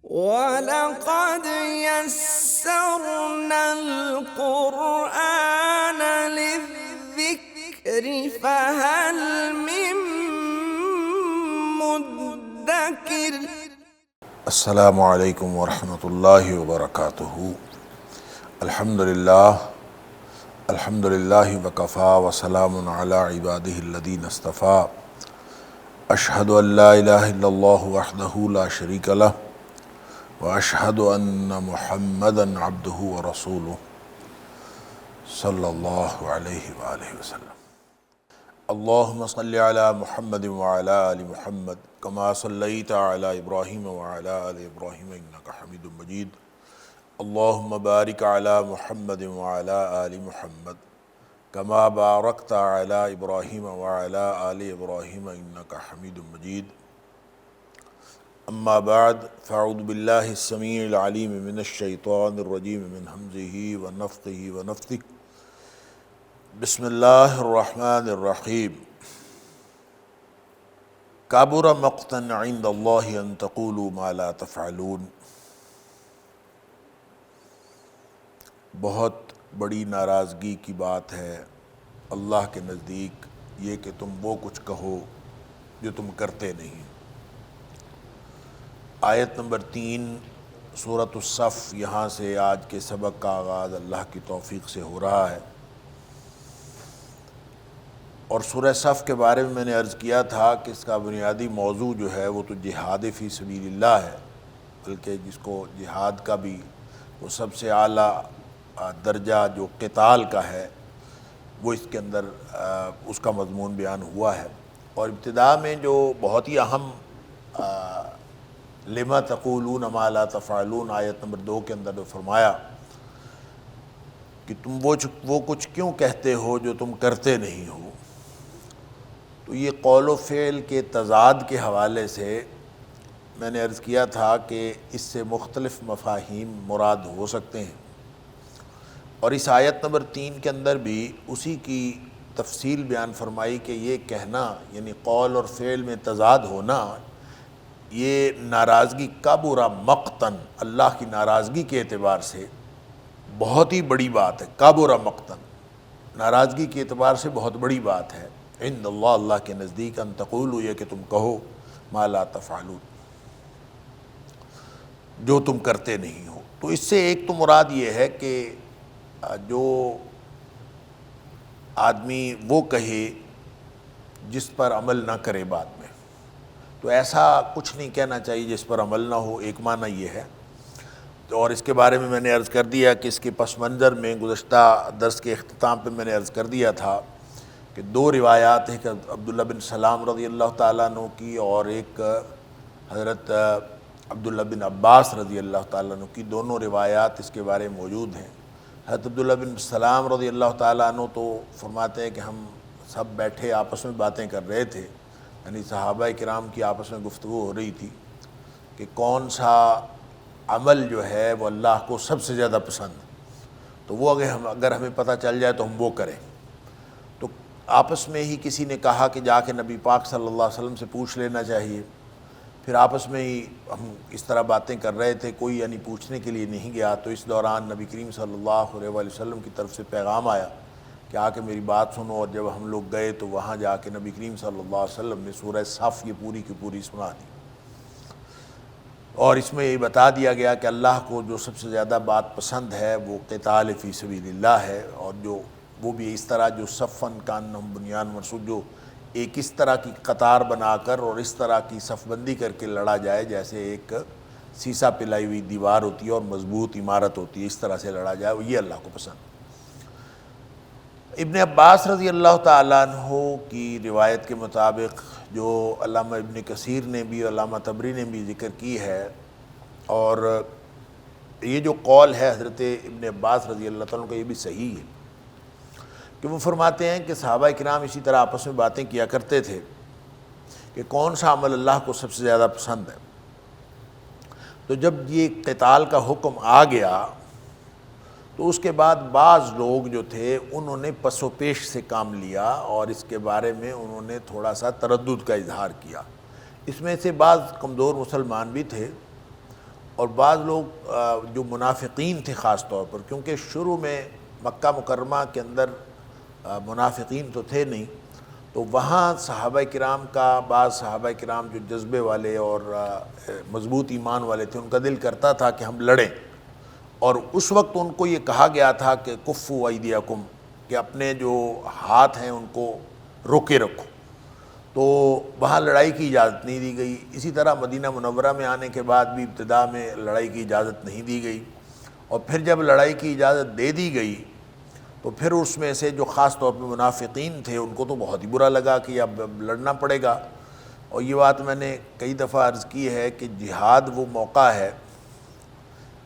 وَلَقَدْ يَسَّرْنَا الْقُرْآنَ لِلذِّكْرِ فَهَلْ مِن مُّدَّكِرٍ۔ السلام علیکم ورحمۃ اللہ وبرکاتہ۔ الحمد للہ وکفیٰ وسلام علی عبادہ الذین اصطفیٰ۔ اشہد ان لا الہ الا اللہ وحدہ لا شریک لہ واشہد ان محمدا عبدہ ورسولہ صلی اللہ علیہ وآلہ وسلم۔ اللہم صلی علی محمد وعلی آل محمد کما صلیت علی ابراہیم وعلی آل ابراہیم انک حمید مجید۔ اللہم بارک علی محمد وعلی آل محمد کما بارکت علی ابراہیم وعلی آل ابراہیم انک حمید مجید۔ اما بعد فاعوذ باللہ السمیع العلیم من الشیطان الرجیم من ہمزہ ونفخہ ونفثہ۔ بسم اللہ الرحمن الرحیم۔ کبر مقتا عند اللہ ان تقولوا ما لا تفعلون۔ بہت بڑی ناراضگی کی بات ہے اللہ کے نزدیک یہ کہ تم وہ کچھ کہو جو تم کرتے نہیں۔ آیت نمبر 3 سورۃ الصف، یہاں سے آج کے سبق کا آغاز اللہ کی توفیق سے ہو رہا ہے۔ اور سورہ صف کے بارے میں نے عرض کیا تھا کہ اس کا بنیادی موضوع جو ہے وہ تو جہاد فی سبیل اللہ ہے، بلکہ جس کو جہاد کا بھی وہ سب سے اعلیٰ درجہ جو قتال کا ہے وہ اس کے اندر اس کا مضمون بیان ہوا ہے۔ اور ابتدا میں جو بہت ہی اہم لما تقولون ما لا تفعلون آیت نمبر 2 کے اندر جو فرمایا کہ تم وہ کچھ کیوں کہتے ہو جو تم کرتے نہیں ہو، تو یہ قول و فعل کے تضاد کے حوالے سے میں نے عرض کیا تھا کہ اس سے مختلف مفاہیم مراد ہو سکتے ہیں، اور اس آیت نمبر 3 کے اندر بھی اسی کی تفصیل بیان فرمائی کہ یہ کہنا یعنی قول اور فعل میں تضاد ہونا یہ ناراضگی کبر مقتن، اللہ کی ناراضگی کے اعتبار سے بہت ہی بڑی بات ہے۔ کبر مقتن ناراضگی کے اعتبار سے بہت بڑی بات ہے عند اللہ، اللہ کے نزدیک، ان تقولوا یہ کہ تم کہو ما لا تفعلون جو تم کرتے نہیں ہو۔ تو اس سے ایک تو مراد یہ ہے کہ جو آدمی وہ کہے جس پر عمل نہ کرے بعد میں، تو ایسا کچھ نہیں کہنا چاہیے جس پر عمل نہ ہو، ایک معنی یہ ہے۔ اور اس کے بارے میں نے عرض کر دیا کہ اس کے پس منظر میں گزشتہ درس کے اختتام پہ میں نے عرض کر دیا تھا کہ 2 روایات ہیں کہ عبداللہ بن سلام رضی اللہ تعالیٰ عنہ کی اور ایک حضرت عبداللہ بن عباس رضی اللہ تعالیٰ عنہ کی، دونوں روایات اس کے بارے میں موجود ہیں۔ حضرت عبداللہ بن سلام رضی اللہ تعالیٰ عنہ تو فرماتے ہیں کہ ہم سب بیٹھے آپس میں باتیں کر رہے تھے، یعنی صحابہ کرام کی آپس میں گفتگو ہو رہی تھی کہ کون سا عمل جو ہے وہ اللہ کو سب سے زیادہ پسند ہے، تو وہ اگر ہمیں پتہ چل جائے تو ہم وہ کریں۔ تو آپس میں ہی کسی نے کہا کہ جا کے نبی پاک صلی اللہ علیہ وسلم سے پوچھ لینا چاہیے۔ پھر آپس میں ہی ہم اس طرح باتیں کر رہے تھے، کوئی یعنی پوچھنے کے لیے نہیں گیا، تو اس دوران نبی کریم صلی اللہ علیہ وسلم کی طرف سے پیغام آیا کہ آ کے میری بات سنو، اور جب ہم لوگ گئے تو وہاں جا کے نبی کریم صلی اللہ علیہ وسلم نے سورہ صف یہ پوری کی پوری سنا دی، اور اس میں یہ بتا دیا گیا کہ اللہ کو جو سب سے زیادہ بات پسند ہے وہ قتال فی سبیل اللہ ہے، اور جو وہ بھی اس طرح جو صفن کانہم بنیان مرصوص، جو ایک اس طرح کی قطار بنا کر اور اس طرح کی صف بندی کر کے لڑا جائے جیسے ایک سیسا پلائی ہوئی دیوار ہوتی ہے اور مضبوط عمارت ہوتی ہے، اس طرح سے لڑا جائے، یہ اللہ کو پسند۔ ابن عباس رضی اللہ تعالیٰ عنہ کی روایت کے مطابق جو علامہ ابن کثیر نے بھی اور علامہ طبری نے بھی ذکر کی ہے، اور یہ جو قول ہے حضرت ابن عباس رضی اللہ تعالیٰ عنہ کا یہ بھی صحیح ہے کہ وہ فرماتے ہیں کہ صحابہ کرام اسی طرح آپس میں باتیں کیا کرتے تھے کہ کون سا عمل اللہ کو سب سے زیادہ پسند ہے۔ تو جب یہ قتال کا حکم آ گیا تو اس کے بعد بعض لوگ جو تھے انہوں نے پس و پیش سے کام لیا اور اس کے بارے میں انہوں نے تھوڑا سا تردد کا اظہار کیا۔ اس میں سے بعض کمزور مسلمان بھی تھے، اور بعض لوگ جو منافقین تھے خاص طور پر، کیونکہ شروع میں مکہ مکرمہ کے اندر منافقین تو تھے نہیں، تو وہاں صحابہ کرام کا، بعض صحابہ کرام جو جذبے والے اور مضبوط ایمان والے تھے، ان کا دل کرتا تھا کہ ہم لڑیں، اور اس وقت ان کو یہ کہا گیا تھا کہ کفوا ایدیکم، کہ اپنے جو ہاتھ ہیں ان کو روکے رکھو، تو وہاں لڑائی کی اجازت نہیں دی گئی۔ اسی طرح مدینہ منورہ میں آنے کے بعد بھی ابتدا میں لڑائی کی اجازت نہیں دی گئی، اور پھر جب لڑائی کی اجازت دے دی گئی تو پھر اس میں سے جو خاص طور پہ منافقین تھے ان کو تو بہت ہی برا لگا کہ اب لڑنا پڑے گا۔ اور یہ بات میں نے کئی دفعہ عرض کی ہے کہ جہاد وہ موقع ہے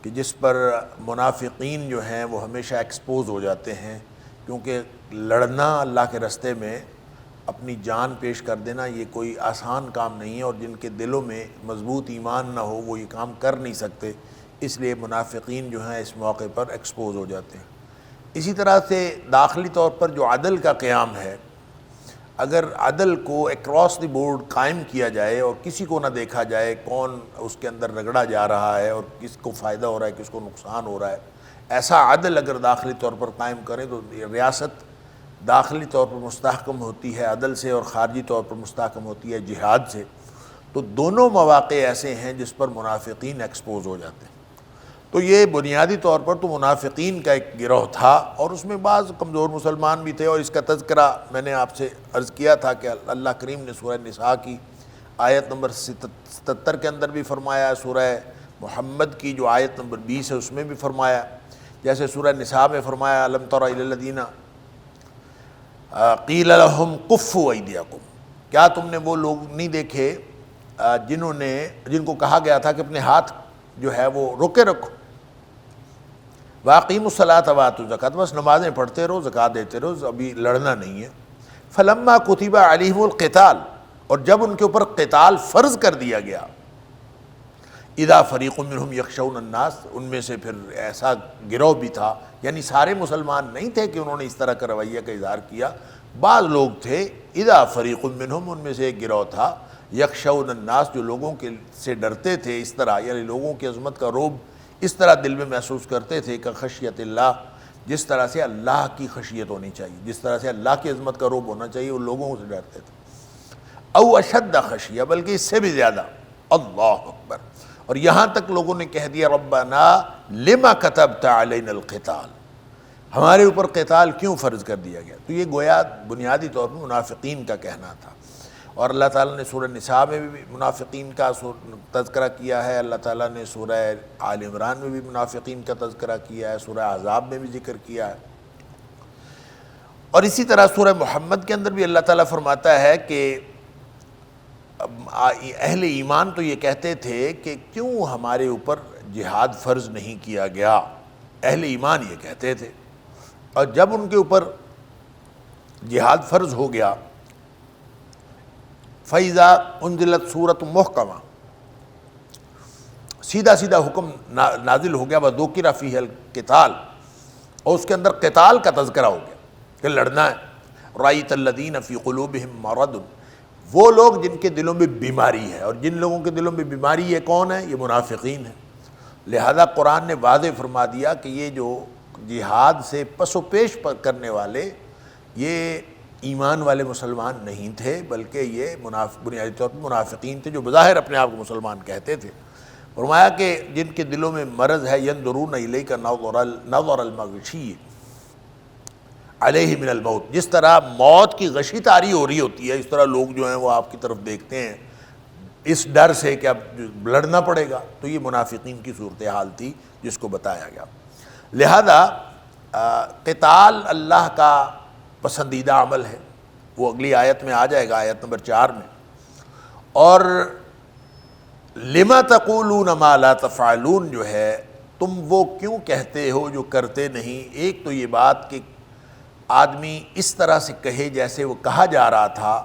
کہ جس پر منافقین جو ہیں وہ ہمیشہ ایکسپوز ہو جاتے ہیں، کیونکہ لڑنا اللہ کے راستے میں، اپنی جان پیش کر دینا، یہ کوئی آسان کام نہیں ہے، اور جن کے دلوں میں مضبوط ایمان نہ ہو وہ یہ کام کر نہیں سکتے، اس لیے منافقین جو ہیں اس موقع پر ایکسپوز ہو جاتے ہیں۔ اسی طرح سے داخلی طور پر جو عدل کا قیام ہے، اگر عدل کو اکراس دی بورڈ قائم کیا جائے اور کسی کو نہ دیکھا جائے کون اس کے اندر رگڑا جا رہا ہے اور کس کو فائدہ ہو رہا ہے کس کو نقصان ہو رہا ہے، ایسا عدل اگر داخلی طور پر قائم کریں تو ریاست داخلی طور پر مستحکم ہوتی ہے عدل سے، اور خارجی طور پر مستحکم ہوتی ہے جہاد سے۔ تو دونوں مواقع ایسے ہیں جس پر منافقین ایکسپوز ہو جاتے ہیں۔ تو یہ بنیادی طور پر تو منافقین کا ایک گروہ تھا، اور اس میں بعض کمزور مسلمان بھی تھے، اور اس کا تذکرہ میں نے آپ سے عرض کیا تھا کہ اللہ کریم نے سورہ نساء کی آیت نمبر 77 کے اندر بھی فرمایا، سورہ محمد کی جو آیت نمبر 20 ہے اس میں بھی فرمایا، جیسے سورہ نساء میں فرمایا الم تر الی الذین قیل لہم کفوا ایدیکم، کیا تم نے وہ لوگ نہیں دیکھے جن کو کہا گیا تھا کہ اپنے ہاتھ جو ہے وہ روکے رکھو، واقیموا الصلاۃ وآتوا الزکاۃ، بس نمازیں پڑھتے رہو، زکوٰۃ دیتے رہو، ابھی لڑنا نہیں ہے۔ فلما کتب علیہم القتال، اور جب ان کے اوپر قتال فرض کر دیا گیا، اذا فریق منہم یخشون الناس، ان میں سے پھر ایسا گروہ بھی تھا، یعنی سارے مسلمان نہیں تھے کہ انہوں نے اس طرح کا رویہ کا اظہار کیا، بعض لوگ تھے، اذا فریق منہم، ان میں سے ایک گروہ تھا، یخشون الناس، جو لوگوں کے سے ڈرتے تھے اس طرح، یعنی لوگوں کی عظمت کا رعب اس طرح دل میں محسوس کرتے تھے کہ خشیت اللہ، جس طرح سے اللہ کی خشیت ہونی چاہیے، جس طرح سے اللہ کی عظمت کا رعب ہونا چاہیے، وہ لوگوں سے ڈرتے تھے، او اشد خشیہ، بلکہ اس سے بھی زیادہ، اللہ اکبر، اور یہاں تک لوگوں نے کہہ دیا ربنا لما کتبت علینا القتال، ہمارے اوپر قتال کیوں فرض کر دیا گیا۔ تو یہ گویا بنیادی طور پر منافقین کا کہنا تھا، اور اللہ تعالیٰ نے سورہ نساء میں بھی منافقین کا تذکرہ کیا ہے، اللہ تعالیٰ نے سورہ آل عمران میں بھی منافقین کا تذکرہ کیا ہے، سورہ احزاب میں بھی ذکر کیا ہے، اور اسی طرح سورہ محمد کے اندر بھی اللہ تعالیٰ فرماتا ہے کہ اہل ایمان تو یہ کہتے تھے کہ کیوں ہمارے اوپر جہاد فرض نہیں کیا گیا، اہل ایمان یہ کہتے تھے، اور جب ان کے اوپر جہاد فرض ہو گیا، فَإِذَا أُنزِلَتْ سُورَةٌ مُحْكَمَةٌ، سیدھا سیدھا حکم نازل ہو گیا، وَذُكِرَ فِيهَا الْقِتَالُ، اور اس کے اندر قتال کا تذکرہ ہو گیا کہ لڑنا ہے، رَأَيْتَ الَّذِينَ فِي قُلُوبِهِم مَرَضٌ، وہ لوگ جن کے دلوں میں بیماری ہے، اور جن لوگوں کے دلوں میں بیماری ہے کون ہے؟ یہ منافقین ہیں۔ لہذا قرآن نے واضح فرما دیا کہ یہ جو جہاد سے پس و پیش کرنے والے یہ ایمان والے مسلمان نہیں تھے، بلکہ یہ بنیادی طور پر منافقین تھے جو بظاہر اپنے آپ کو مسلمان کہتے تھے۔ فرمایا کہ جن کے دلوں میں مرض ہے، ينظرون الیک نظر المغشی علیہ من الموت، جس طرح موت کی غشی طاری ہو رہی ہوتی ہے، اس طرح لوگ جو ہیں وہ آپ کی طرف دیکھتے ہیں اس ڈر سے کہ اب لڑنا پڑے گا۔ تو یہ منافقین کی صورتحال تھی جس کو بتایا گیا۔ لہذا قتال اللہ کا پسندیدہ عمل ہے، وہ اگلی آیت میں آ جائے گا، آیت نمبر 4 میں، اور لما تقولون ما لا تفعلون جو ہے، تم وہ کیوں کہتے ہو جو کرتے نہیں۔ ایک تو یہ بات کہ آدمی اس طرح سے کہے جیسے وہ کہا جا رہا تھا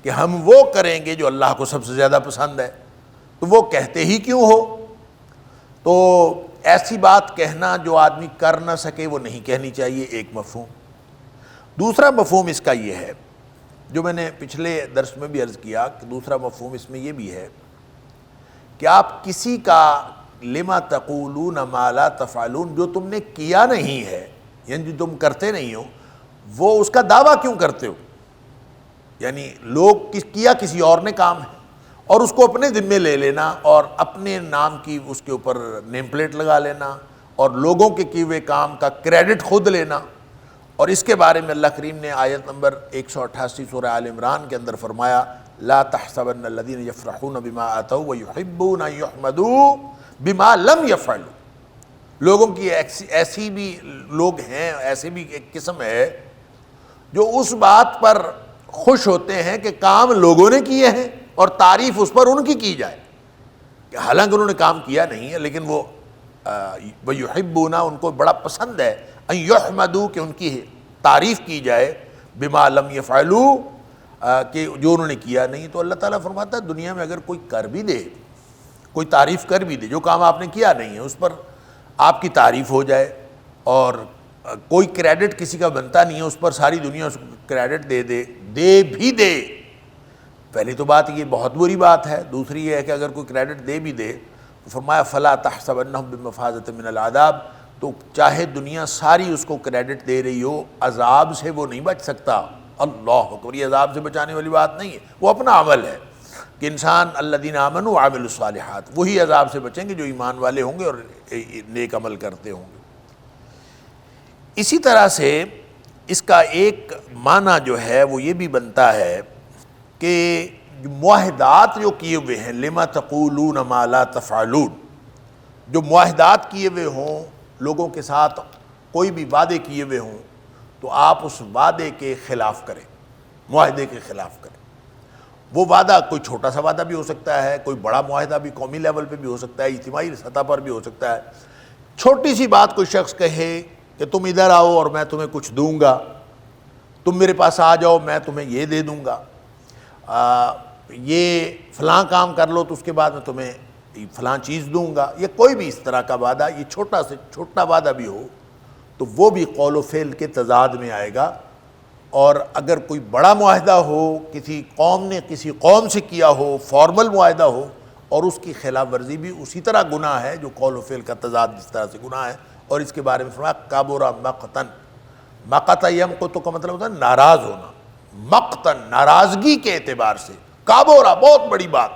کہ ہم وہ کریں گے جو اللہ کو سب سے زیادہ پسند ہے، تو وہ کہتے ہی کیوں ہو۔ تو ایسی بات کہنا جو آدمی کر نہ سکے وہ نہیں کہنی چاہیے، ایک مفہوم۔ دوسرا مفہوم اس کا یہ ہے جو میں نے پچھلے درس میں بھی عرض کیا کہ دوسرا مفہوم اس میں یہ بھی ہے کہ آپ کسی کا لما تقولون ما لا تفعلون، جو تم نے کیا نہیں ہے، یعنی جو تم کرتے نہیں ہو وہ اس کا دعویٰ کیوں کرتے ہو؟ یعنی لوگ کیا کسی اور نے کام ہے اور اس کو اپنے ذمے لے لینا اور اپنے نام کی اس کے اوپر نیم پلیٹ لگا لینا اور لوگوں کے کیے ہوئے کام کا کریڈٹ خود لینا۔ اور اس کے بارے میں اللہ کریم نے آیت نمبر 188 سورہ آل عمران کے اندر فرمایا لا تحسبن الذین یفرحون بما آتوا ویحبون ان یحمدوا بما لم یفعلوا۔ لوگوں کی ایسی بھی لوگ ہیں، ایسی بھی ایک قسم ہے جو اس بات پر خوش ہوتے ہیں کہ کام لوگوں نے کیے ہیں اور تعریف اس پر ان کی جائے، کہ حالانکہ انہوں نے کام کیا نہیں ہے، لیکن وہ وَيُحِبُّونَ ان کو بڑا پسند ہے ان یحمدوا کہ ان کی تعریف کی جائے بما لم یفعلوا کہ جو انہوں نے کیا نہیں۔ تو اللہ تعالیٰ فرماتا ہے دنیا میں اگر کوئی کر بھی دے، کوئی تعریف کر بھی دے، جو کام آپ نے کیا نہیں ہے اس پر آپ کی تعریف ہو جائے اور کوئی کریڈٹ کسی کا بنتا نہیں ہے، اس پر ساری دنیا اس کو کریڈٹ دے بھی دے، پہلی تو بات یہ بہت بری بات ہے۔ دوسری یہ ہے کہ اگر کوئی کریڈٹ دے بھی دے تو فرمایا فلا تحسبنہم بمفازۃ من العذاب، تو چاہے دنیا ساری اس کو کریڈٹ دے رہی ہو، عذاب سے وہ نہیں بچ سکتا۔ اللہ اکبر، یہ عذاب سے بچانے والی بات نہیں ہے، وہ اپنا عمل ہے کہ انسان الذین آمنوا وعملوا الصالحات، وہی عذاب سے بچیں گے جو ایمان والے ہوں گے اور نیک عمل کرتے ہوں گے۔ اسی طرح سے اس کا ایک معنی جو ہے وہ یہ بھی بنتا ہے کہ معاہدات جو کیے ہوئے ہیں لما تقولون ما لا تفعلون، جو معاہدات کیے ہوئے ہوں لوگوں کے ساتھ، کوئی بھی وعدے کیے ہوئے ہوں تو آپ اس وعدے کے خلاف کریں، معاہدے کے خلاف کریں۔ وہ وعدہ کوئی چھوٹا سا وعدہ بھی ہو سکتا ہے، کوئی بڑا معاہدہ بھی قومی لیول پہ بھی ہو سکتا ہے، اجتماعی سطح پر بھی ہو سکتا ہے۔ چھوٹی سی بات کوئی شخص کہے کہ تم ادھر آؤ اور میں تمہیں کچھ دوں گا، تم میرے پاس آ جاؤ میں تمہیں یہ دے دوں گا، یہ فلاں کام کر لو تو اس کے بعد میں تمہیں فلاں چیز دوں گا، یہ کوئی بھی اس طرح کا وعدہ، یہ چھوٹا سے چھوٹا وعدہ بھی ہو تو وہ بھی قول و فعل کے تضاد میں آئے گا۔ اور اگر کوئی بڑا معاہدہ ہو، کسی قوم نے کسی قوم سے کیا ہو، فارمل معاہدہ ہو اور اس کی خلاف ورزی بھی اسی طرح گناہ ہے جو قول و فعل کا تضاد جس طرح سے گناہ ہے۔ اور اس کے بارے میں فرمایا کبر مقتا، مقتا یمقت کا مطلب ہوتا ہے ناراض ہونا، مقتا ناراضگی کے اعتبار سے، کابورا بہت بڑی بات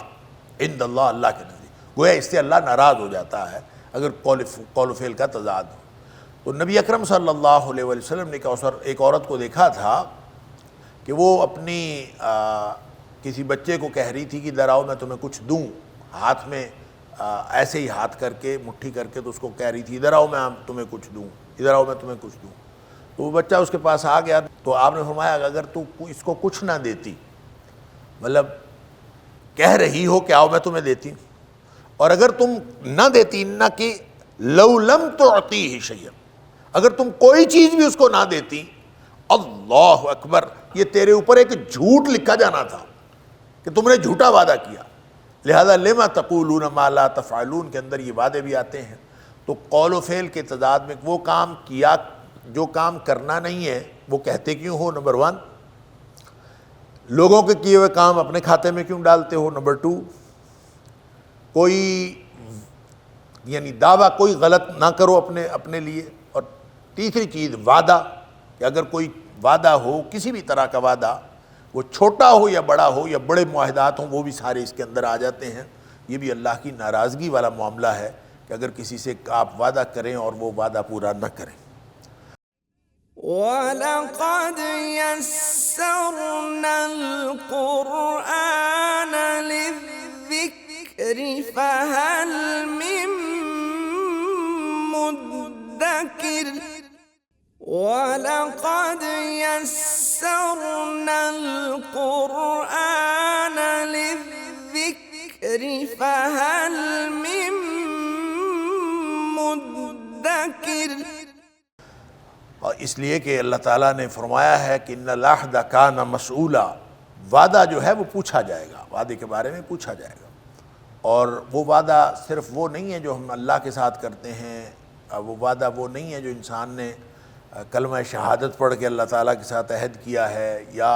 عند اللہ، اللہ کے نزدیک، گویا اس سے اللہ ناراض ہو جاتا ہے اگر قول و فعل کا تضاد ہو۔ تو نبی اکرم صلی اللہ علیہ وسلم نے ایک عورت کو دیکھا تھا کہ وہ اپنی کسی بچے کو کہہ رہی تھی کہ ادھر آؤ میں تمہیں کچھ دوں، ہاتھ میں ایسے ہی ہاتھ کر کے مٹھی کر کے، تو اس کو کہہ رہی تھی ادھر آؤ میں تمہیں کچھ دوں، ادھر آؤ میں تمہیں کچھ دوں۔ تو وہ بچہ اس کے پاس آ گیا تو آپ نے فرمایا اگر تو اس کو کچھ نہ دیتی، مطلب کہہ رہی ہو کہ آؤ میں تمہیں دیتی ہوں، اور اگر تم نہ دیتی، نہ کہ لو لم تعطیہ شیئا، اگر تم کوئی چیز بھی اس کو نہ دیتی، اللہ اکبر، یہ تیرے اوپر ایک جھوٹ لکھا جانا تھا کہ تم نے جھوٹا وعدہ کیا۔ لہذا لما تقولون ما لا تفعلون کے اندر یہ وعدے بھی آتے ہیں۔ تو قول و فعل کے تضاد میں وہ کام کیا جو کام کرنا نہیں ہے وہ کہتے کیوں ہو، نمبر 1، لوگوں کے کیے ہوئے کام اپنے کھاتے میں کیوں ڈالتے ہو، نمبر 2، کوئی یعنی دعویٰ کوئی غلط نہ کرو اپنے لیے، اور تیسری چیز وعدہ، کہ اگر کوئی وعدہ ہو کسی بھی طرح کا وعدہ، وہ چھوٹا ہو یا بڑا ہو یا بڑے معاہدات ہوں، وہ بھی سارے اس کے اندر آ جاتے ہیں۔ یہ بھی اللہ کی ناراضگی والا معاملہ ہے کہ اگر کسی سے آپ وعدہ کریں اور وہ وعدہ پورا نہ کریں۔ وَلَقَدْ يَسَّرْنَا الْقُرْآنَ لِلذِّكْرِ فَهَلْ مِن مُّدَّكِرٍ وَلَقَدْ يَسَّرْنَا الْقُرْآنَ لِلذِّكْرِ فَهَلْ مِن مُّدَّكِرٍ۔ اور اس لیے کہ اللہ تعالیٰ نے فرمایا ہے کہ ان العہد کان مسئولا، وعدہ جو ہے وہ پوچھا جائے گا، وعدے کے بارے میں پوچھا جائے گا۔ اور وہ وعدہ صرف وہ نہیں ہے جو ہم اللہ کے ساتھ کرتے ہیں، وہ وعدہ وہ نہیں ہے جو انسان نے کلمہ شہادت پڑھ کے اللہ تعالیٰ کے ساتھ عہد کیا ہے، یا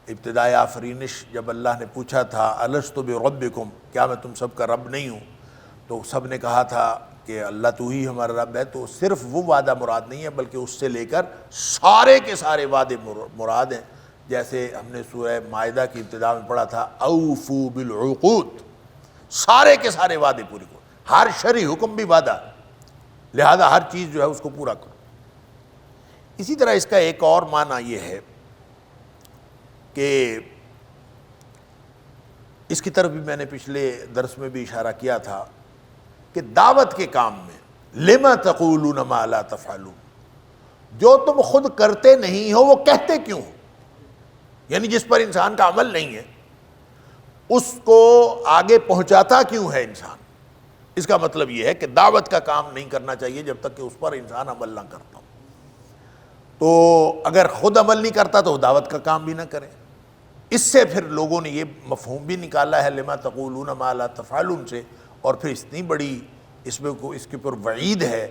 ابتدائے آفرینش جب اللہ نے پوچھا تھا الست بربکم، کیا میں تم سب کا رب نہیں ہوں، تو سب نے کہا تھا کہ اللہ تو ہی ہمارا رب ہے، تو صرف وہ وعدہ مراد نہیں ہے بلکہ اس سے لے کر سارے کے سارے وعدے مراد ہیں. جیسے ہم نے سورہ مائدہ کی ابتدا میں پڑھا تھا اوفو بالعقود، سارے کے سارے وعدے پورے کرو، ہر شرعی حکم بھی وعدہ، لہذا ہر چیز جو ہے اس کو پورا کرو. اسی طرح اس کا ایک اور معنی یہ ہے کہ اس کی طرف بھی میں نے پچھلے درس میں بھی اشارہ کیا تھا کہ دعوت کے کام میں لما تقولون ما لا تفعلون، جو تم خود کرتے نہیں ہو وہ کہتے کیوں ہو؟ یعنی جس پر انسان کا عمل نہیں ہے اس کو آگے پہنچاتا کیوں ہے انسان؟ اس کا مطلب یہ ہے کہ دعوت کا کام نہیں کرنا چاہیے جب تک کہ اس پر انسان عمل نہ کرتا ہو. تو اگر خود عمل نہیں کرتا تو دعوت کا کام بھی نہ کرے. اس سے پھر لوگوں نے یہ مفہوم بھی نکالا ہے لما تقولون ما لا تفعلون سے، اور پھر اتنی بڑی اس میں اس کے اوپر وعید ہے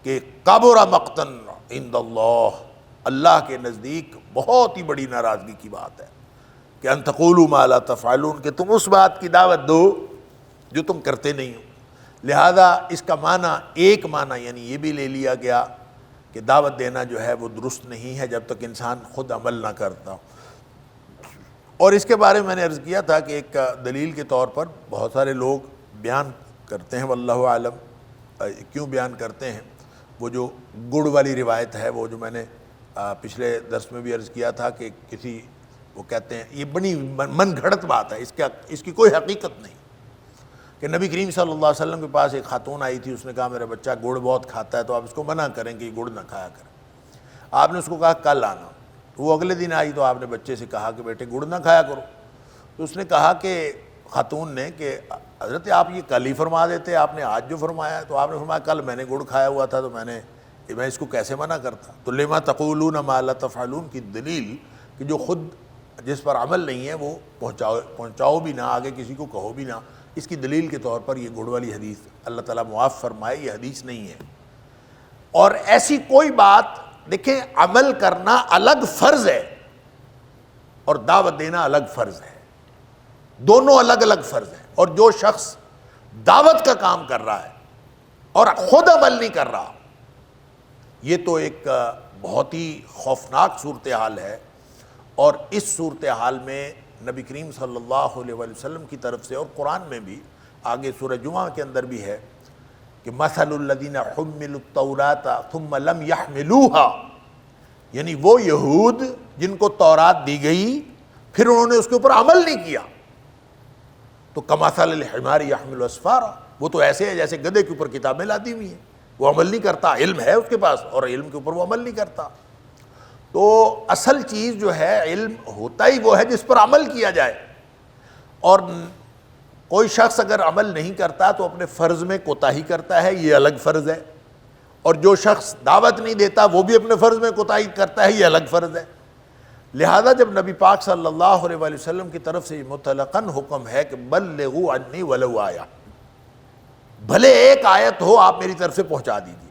کہ کبر مقتن عند اللہ، اللہ کے نزدیک بہت ہی بڑی ناراضگی کی بات ہے کہ ان تقولوا ما لا تفعلون، کہ تم اس بات کی دعوت دو جو تم کرتے نہیں ہو. لہذا اس کا معنی ایک معنی یعنی یہ بھی لے لیا گیا کہ دعوت دینا جو ہے وہ درست نہیں ہے جب تک انسان خود عمل نہ کرتا ہو. اور اس کے بارے میں میں نے عرض کیا تھا کہ ایک دلیل کے طور پر بہت سارے لوگ بیان کرتے ہیں، واللہ عالم کیوں بیان کرتے ہیں، وہ جو گڑ والی روایت ہے، وہ جو میں نے پچھلے درس میں بھی عرض کیا تھا کہ کسی وہ کہتے ہیں یہ بڑی من گھڑت بات ہے، اس کی کوئی حقیقت نہیں، کہ نبی کریم صلی اللہ علیہ وسلم کے پاس ایک خاتون آئی تھی، اس نے کہا میرا بچہ گڑ بہت کھاتا ہے تو آپ اس کو منع کریں کہ یہ گڑ نہ کھایا کریں. آپ نے اس کو کہا کل آنا، تو وہ اگلے دن آئی تو آپ نے بچے سے کہا کہ بیٹے گڑ نہ کھایا کرو. تو اس نے کہا کہ خاتون نے کہ حضرت آپ یہ کل ہی فرما دیتے، آپ نے آج جو فرمایا. تو آپ نے فرمایا کل میں نے گڑ کھایا ہوا تھا تو میں اس کو کیسے منع کرتا. تو لما تقولون ما لا تفعلون کی دلیل کہ جو خود جس پر عمل نہیں ہے وہ پہنچاؤ بھی نہ، آگے کسی کو کہو بھی نہ، اس کی دلیل کے طور پر یہ گڑ والی حدیث اللہ تعالیٰ معاف فرمائے یہ حدیث نہیں ہے. اور ایسی کوئی بات دیکھیں، عمل کرنا الگ فرض ہے اور دعوت دینا الگ فرض ہے، دونوں الگ الگ فرض ہیں. اور جو شخص دعوت کا کام کر رہا ہے اور خود عمل نہیں کر رہا، یہ تو ایک بہت ہی خوفناک صورتحال ہے. اور اس صورتحال میں نبی کریم صلی اللہ علیہ وسلم کی طرف سے اور قرآن میں بھی آگے سورہ جمعہ کے اندر بھی ہے کہ مثل الذین حملوا التوراۃ ثم لم يحملوها، یعنی وہ یہود جن کو تورات دی گئی پھر انہوں نے اس کے اوپر عمل نہیں کیا، تو کمثل الحمار یحمل اسفارا، وہ تو ایسے ہے جیسے گدھے کے اوپر کتابیں لادی ہوئی ہیں، وہ عمل نہیں کرتا، علم ہے اس کے پاس اور علم کے اوپر وہ عمل نہیں کرتا. تو اصل چیز جو ہے علم ہوتا ہی وہ ہے جس پر عمل کیا جائے. اور کوئی شخص اگر عمل نہیں کرتا تو اپنے فرض میں کوتاہی کرتا ہے، یہ الگ فرض ہے. اور جو شخص دعوت نہیں دیتا وہ بھی اپنے فرض میں کوتاہی کرتا ہے، یہ الگ فرض ہے. لہذا جب نبی پاک صلی اللہ علیہ وآلہ وسلم کی طرف سے مطلقاً حکم ہے کہ بلغوا عنی ولو آیا، بھلے ایک آیت ہو آپ میری طرف سے پہنچا دیجیے،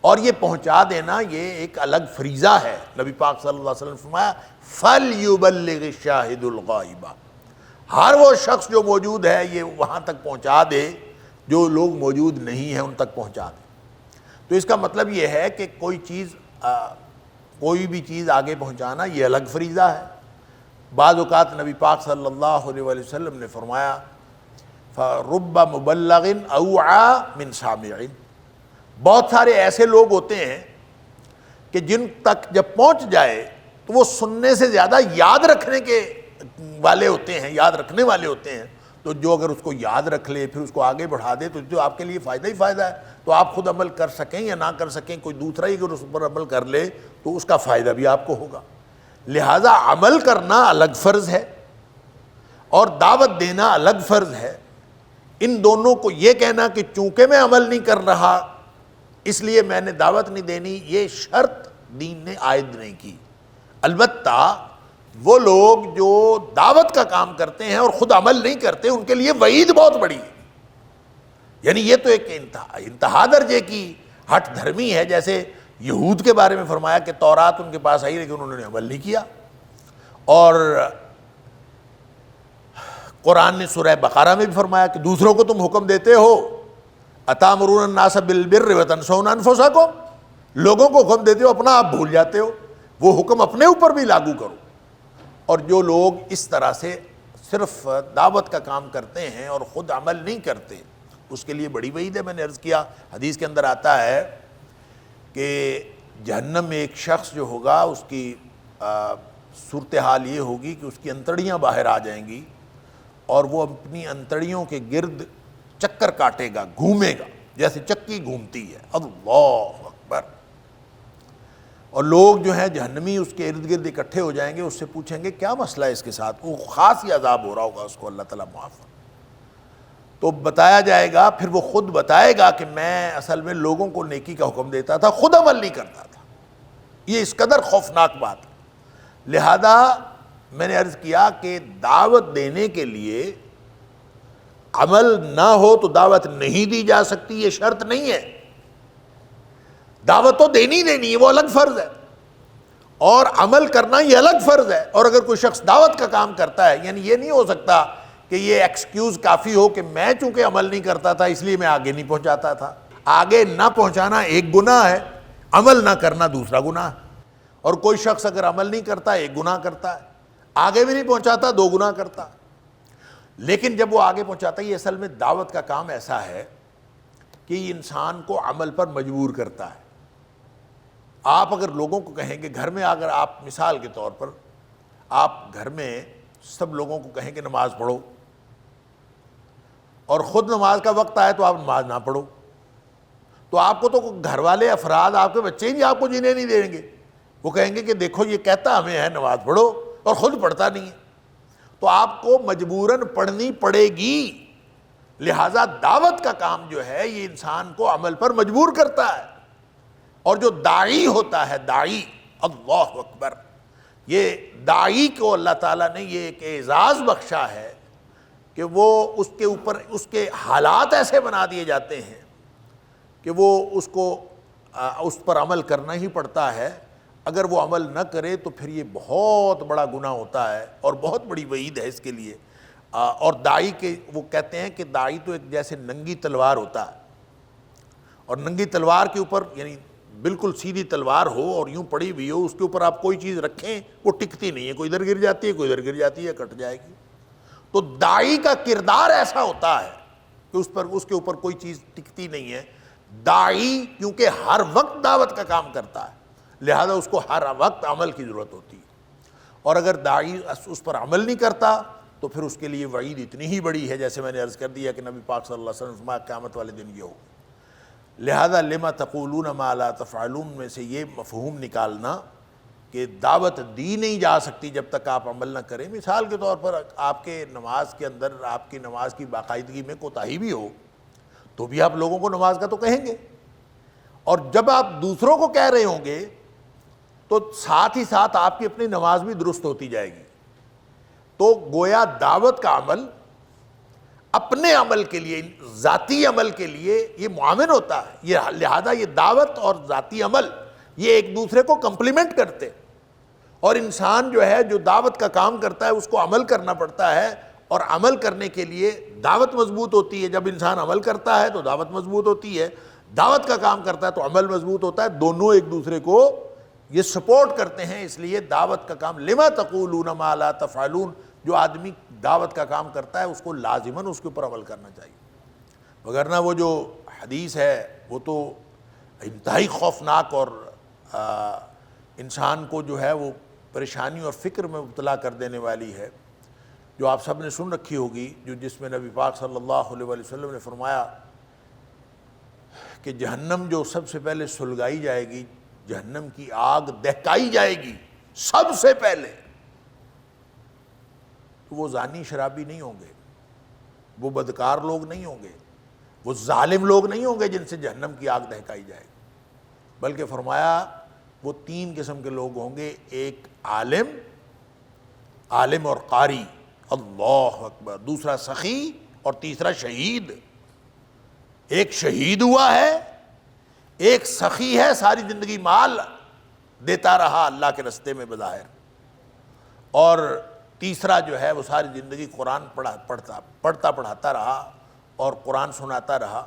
اور یہ پہنچا دینا یہ ایک الگ فریضہ ہے. نبی پاک صلی اللہ علیہ وسلم نے فرمایا فَلْيُبَلِّغِ الشَّاهِدُ الْغَائِبَ، ہر وہ شخص جو موجود ہے یہ وہاں تک پہنچا دے، جو لوگ موجود نہیں ہیں ان تک پہنچا دے. تو اس کا مطلب یہ ہے کہ کوئی بھی چیز آگے پہنچانا یہ الگ فریضہ ہے. بعض اوقات نبی پاک صلی اللہ علیہ وآلہ وسلم نے فرمایا فَرُبَّ مُبَلَّغٍ أَوْعَى مِنْ سَامِعٍ، بہت سارے ایسے لوگ ہوتے ہیں کہ جن تک جب پہنچ جائے تو وہ سننے سے زیادہ یاد رکھنے کے والے ہوتے ہیں، یاد رکھنے والے ہوتے ہیں. تو جو اگر اس کو یاد رکھ لے پھر اس کو آگے بڑھا دے تو جو آپ کے لیے فائدہ ہی فائدہ ہے. تو آپ خود عمل کر سکیں یا نہ کر سکیں، کوئی دوسرا ہی اگر اس پر عمل کر لے تو اس کا فائدہ بھی آپ کو ہوگا. لہٰذا عمل کرنا الگ فرض ہے اور دعوت دینا الگ فرض ہے. ان دونوں کو یہ کہنا کہ چونکہ میں عمل نہیں کر رہا اس لیے میں نے دعوت نہیں دینی، یہ شرط دین نے عائد نہیں کی. البتہ وہ لوگ جو دعوت کا کام کرتے ہیں اور خود عمل نہیں کرتے ان کے لیے وعید بہت بڑی ہے. یعنی یہ تو ایک انتہا درجے کی ہٹ دھرمی ہے. جیسے یہود کے بارے میں فرمایا کہ تورات ان کے پاس آئی لیکن انہوں نے عمل نہیں کیا. اور قرآن نے سورہ بقرہ میں بھی فرمایا کہ دوسروں کو تم حکم دیتے ہو اتامرون الناس بالبر وتنسون انفسکم، لوگوں کو حکم دیتے ہو اپنا آپ بھول جاتے ہو، وہ حکم اپنے اوپر بھی لاگو کرو۔ اور جو لوگ اس طرح سے صرف دعوت کا کام کرتے ہیں اور خود عمل نہیں کرتے، اس کے لیے بڑی وعید ہے۔ میں نے عرض کیا حدیث کے اندر آتا ہے کہ جہنم میں ایک شخص جو ہوگا اس کی صورتحال یہ ہوگی کہ اس کی انتڑیاں باہر آ جائیں گی اور وہ اپنی انتڑیوں کے گرد چکر کاٹے گا، گھومے گا جیسے چکی گھومتی ہے۔ اللہ اکبر۔ اور لوگ جو ہیں جہنمی اس کے ارد گرد اکٹھے ہو جائیں گے، اس سے پوچھیں گے کیا مسئلہ ہے اس کے ساتھ، وہ خاص ہی عذاب ہو رہا ہوگا اس کو، اللہ تعالیٰ معاف۔ تو بتایا جائے گا، پھر وہ خود بتائے گا کہ میں اصل میں لوگوں کو نیکی کا حکم دیتا تھا، خود عمل نہیں کرتا تھا۔ یہ اس قدر خوفناک بات ہے۔ لہذا میں نے عرض کیا کہ دعوت دینے کے لیے عمل نہ ہو تو دعوت نہیں دی جا سکتی، یہ شرط نہیں ہے۔ دعوت تو دینی ہے، وہ الگ فرض ہے، اور عمل کرنا یہ الگ فرض ہے۔ اور اگر کوئی شخص دعوت کا کام کرتا ہے، یعنی یہ نہیں ہو سکتا کہ یہ ایکسکیوز کافی ہو کہ میں چونکہ عمل نہیں کرتا تھا اس لیے میں آگے نہیں پہنچاتا تھا۔ آگے نہ پہنچانا ایک گناہ ہے، عمل نہ کرنا دوسرا گناہ ہے۔ اور کوئی شخص اگر عمل نہیں کرتا ایک گناہ کرتا ہے، آگے بھی نہیں پہنچاتا دو گناہ کرتا۔ لیکن جب وہ آگے پہنچاتا ہے، یہ اصل میں دعوت کا کام ایسا ہے کہ یہ انسان کو عمل پر مجبور کرتا ہے۔ آپ اگر لوگوں کو کہیں گے گھر میں، اگر آپ مثال کے طور پر آپ گھر میں سب لوگوں کو کہیں کہ نماز پڑھو، اور خود نماز کا وقت آئے تو آپ نماز نہ پڑھو، تو آپ کو تو گھر والے افراد، آپ کے بچے ہی آپ کو جینے نہیں دیں گے۔ وہ کہیں گے کہ دیکھو یہ کہتا ہمیں ہے نماز پڑھو اور خود پڑھتا نہیں ہے، تو آپ کو مجبوراً پڑھنی پڑے گی۔ لہٰذا دعوت کا کام جو ہے یہ انسان کو عمل پر مجبور کرتا ہے۔ اور جو داعی ہوتا ہے، داعی، اللہ اکبر، یہ داعی کو اللہ تعالیٰ نے یہ ایک اعزاز بخشا ہے کہ وہ اس کے اوپر اس کے حالات ایسے بنا دیے جاتے ہیں کہ وہ اس پر عمل کرنا ہی پڑتا ہے۔ اگر وہ عمل نہ کرے تو پھر یہ بہت بڑا گناہ ہوتا ہے اور بہت بڑی وعید ہے اس کے لیے۔ اور داعی کے وہ کہتے ہیں کہ داعی تو ایک جیسے ننگی تلوار ہوتا ہے، اور ننگی تلوار کے اوپر یعنی بالکل سیدھی تلوار ہو اور یوں پڑی ہوئی ہو، اس کے اوپر آپ کوئی چیز رکھیں وہ ٹکتی نہیں ہے، کوئی ادھر گر جاتی ہے، کوئی ادھر گر جاتی ہے، کٹ جائے گی۔ تو داعی کا کردار ایسا ہوتا ہے کہ اس کے اوپر کوئی چیز ٹکتی نہیں ہے۔ داعی کیونکہ ہر وقت دعوت کا کام کرتا ہے، لہذا اس کو ہر وقت عمل کی ضرورت ہوتی ہے، اور اگر داعی اس پر عمل نہیں کرتا تو پھر اس کے لیے وعید اتنی ہی بڑی ہے، جیسے میں نے عرض کر دیا کہ نبی پاک صلی اللہ علیہ وسلم فرمایا قیامت والے دن یہ ہوگا۔ لہذا لما تقولون ما لا تفعلون میں سے یہ مفہوم نکالنا کہ دعوت دی نہیں جا سکتی جب تک آپ عمل نہ کریں۔ مثال کے طور پر آپ کے نماز کے اندر آپ کی نماز کی باقاعدگی میں کوتاہی بھی ہو تو بھی آپ لوگوں کو نماز کا تو کہیں گے، اور جب آپ دوسروں کو کہہ رہے ہوں گے تو ساتھ ہی ساتھ آپ کی اپنی نماز بھی درست ہوتی جائے گی۔ تو گویا دعوت کا عمل اپنے عمل کے لیے، ذاتی عمل کے لیے یہ معاون ہوتا ہے، لہذا یہ دعوت اور ذاتی عمل یہ ایک دوسرے کو کمپلیمنٹ کرتے، اور انسان جو ہے جو دعوت کا کام کرتا ہے اس کو عمل کرنا پڑتا ہے، اور عمل کرنے کے لیے دعوت مضبوط ہوتی ہے۔ جب انسان عمل کرتا ہے تو دعوت مضبوط ہوتی ہے، دعوت کا کام کرتا ہے تو عمل مضبوط ہوتا ہے، دونوں ایک دوسرے کو یہ سپورٹ کرتے ہیں۔ اس لیے دعوت کا کام لما تقولون ما لا تفعلون، جو آدمی دعوت کا کام کرتا ہے اس کو لازماً اس کے اوپر عمل کرنا چاہیے، وگرنہ وہ جو حدیث ہے وہ تو انتہائی خوفناک اور انسان کو جو ہے وہ پریشانی اور فکر میں مبتلا کر دینے والی ہے، جو آپ سب نے سن رکھی ہوگی، جس میں نبی پاک صلی اللہ علیہ وسلم نے فرمایا کہ جہنم جو سب سے پہلے سلگائی جائے گی، جہنم کی آگ دہکائی جائے گی سب سے پہلے، تو وہ زانی شرابی نہیں ہوں گے، وہ بدکار لوگ نہیں ہوں گے، وہ ظالم لوگ نہیں ہوں گے جن سے جہنم کی آگ دہکائی جائے گی، بلکہ فرمایا وہ تین قسم کے لوگ ہوں گے، ایک عالم اور قاری، اللہ اکبر، دوسرا سخی، اور تیسرا شہید۔ ایک شہید ہوا ہے، ایک سخی ہے، ساری زندگی مال دیتا رہا اللہ کے رستے میں بظاہر، اور تیسرا جو ہے وہ ساری زندگی قرآن پڑھتا پڑھاتا رہا اور قرآن سناتا رہا۔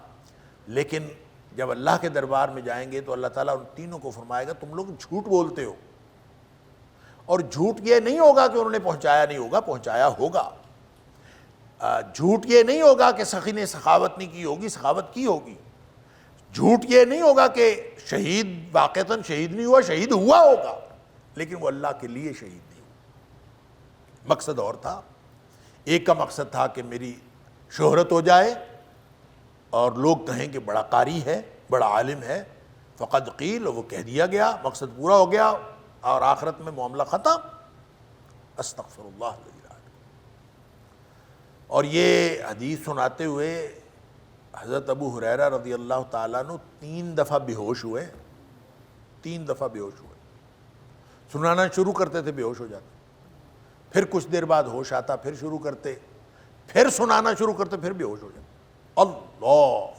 لیکن جب اللہ کے دربار میں جائیں گے تو اللہ تعالیٰ ان تینوں کو فرمائے گا تم لوگ جھوٹ بولتے ہو، اور جھوٹ یہ نہیں ہوگا کہ انہوں نے پہنچایا نہیں ہوگا، پہنچایا ہوگا۔ جھوٹ یہ نہیں ہوگا کہ سخی نے سخاوت نہیں کی ہوگی، سخاوت کی ہوگی۔ جھوٹ یہ نہیں ہوگا کہ شہید واقعتاً شہید نہیں ہوا، شہید ہوا ہوگا، لیکن وہ اللہ کے لیے شہید نہیں ہوا، مقصد اور تھا۔ ایک کا مقصد تھا کہ میری شہرت ہو جائے اور لوگ کہیں کہ بڑا قاری ہے، بڑا عالم ہے، فقد قیل، وہ کہہ دیا گیا، مقصد پورا ہو گیا، اور آخرت میں معاملہ ختم۔ استغفر اللہ العلی العظیم۔ اور یہ حدیث سناتے ہوئے حضرت ابو ہریرہ رضی اللہ تعالیٰ عنہ 3 دفعہ بے ہوش ہوئے، 3 دفعہ بے ہوش ہوئے۔ سنانا شروع کرتے تھے بے ہوش ہو جاتے، پھر کچھ دیر بعد ہوش آتا، پھر شروع کرتے، پھر سنانا شروع کرتے، پھر بے ہوش ہو جاتے۔ اللہ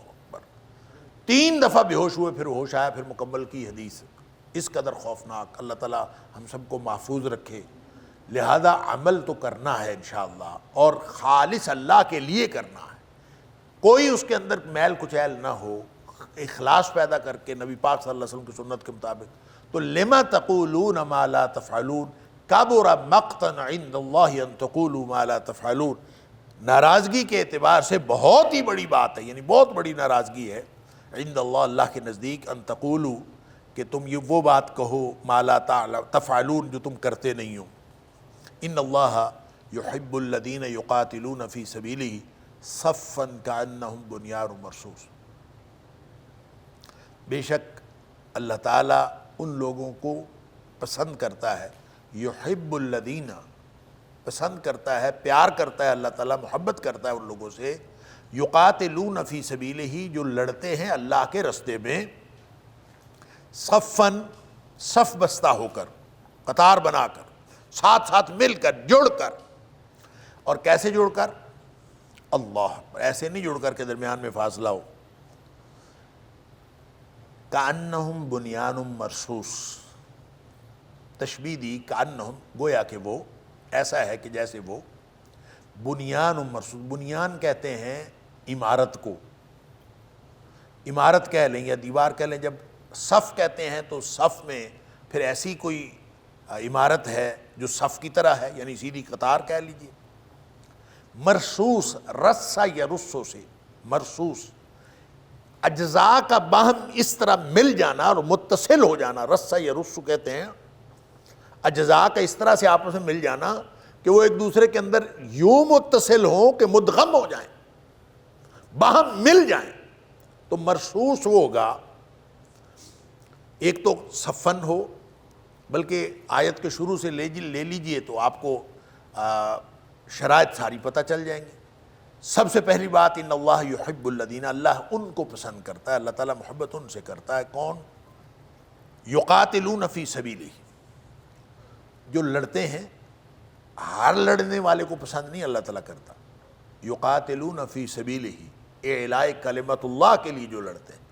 اکبر، 3 دفعہ بے ہوش ہوئے، پھر ہوش آیا، پھر مکمل کی حدیث۔ اس قدر خوفناک، اللہ تعالیٰ ہم سب کو محفوظ رکھے۔ لہذا عمل تو کرنا ہے انشاءاللہ، اور خالص اللہ کے لیے کرنا ہے، کوئی اس کے اندر میل کچیل نہ ہو، اخلاص پیدا کر کے نبی پاک صلی اللہ علیہ وسلم کی سنت کے مطابق۔ تو لما تقولون ما لا تفعلون کبر مقتا عند اللہ ان تقولوا ما لا تفعلون، ناراضگی کے اعتبار سے بہت ہی بڑی بات ہے، یعنی بہت بڑی ناراضگی ہے عند اللہ، اللہ کے نزدیک، ان تقولوا، کہ تم یہ وہ بات کہو ما لا تفعلون جو تم کرتے نہیں ہو۔ ان اللہ یحب الذین یقاتلون فی سبیلہ صفا کأنہم بنیان مرصوص، بے شک اللہ تعالیٰ ان لوگوں کو پسند کرتا ہے، یحب الذین، پسند کرتا ہے، پیار کرتا ہے، اللہ تعالیٰ محبت کرتا ہے ان لوگوں سے، یقاتلون فی سبیلہ، جو لڑتے ہیں اللہ کے رستے میں، صفاً، صف بستہ ہو کر، قطار بنا کر، ساتھ ساتھ مل کر، جڑ کر۔ اور کیسے جڑ کر؟ اللہ، ایسے نہیں جڑ کر کے درمیان میں فاصلہ ہو، کأنہم بنیان مرصوص، تشبیہ دی، کأنہم، گویا کہ وہ ایسا ہے کہ جیسے وہ بنیان مرصوص، بنیان کہتے ہیں عمارت کو، عمارت کہہ لیں یا دیوار کہہ لیں، جب صف کہتے ہیں تو صف میں پھر ایسی کوئی عمارت ہے جو صف کی طرح ہے، یعنی سیدھی قطار کہہ لیجیے۔ مرصوص، رصہ یا رسو سے، مرصوص، اجزاء کا باہم اس طرح مل جانا اور متصل ہو جانا، رصہ یا رسو کہتے ہیں، اجزاء کا اس طرح سے آپس میں مل جانا کہ وہ ایک دوسرے کے اندر یوں متصل ہوں کہ مدغم ہو جائیں، باہم مل جائیں، تو مرصوص وہ ہوگا۔ ایک تو صفن ہو، بلکہ آیت کے شروع سے لے لیجئے تو آپ کو شرائط ساری پتہ چل جائیں گے۔ سب سے پہلی بات، ان اللہ یحب الذین، اللہ ان کو پسند کرتا ہے، اللہ تعالیٰ محبت ان سے کرتا ہے۔ کون؟ یقاتلون فی سبیلہ، جو لڑتے ہیں، ہر لڑنے والے کو پسند نہیں اللہ تعالیٰ کرتا، یقاتلون فی سبیلہ، اعلاء کلمت اللہ کے لیے جو لڑتے ہیں،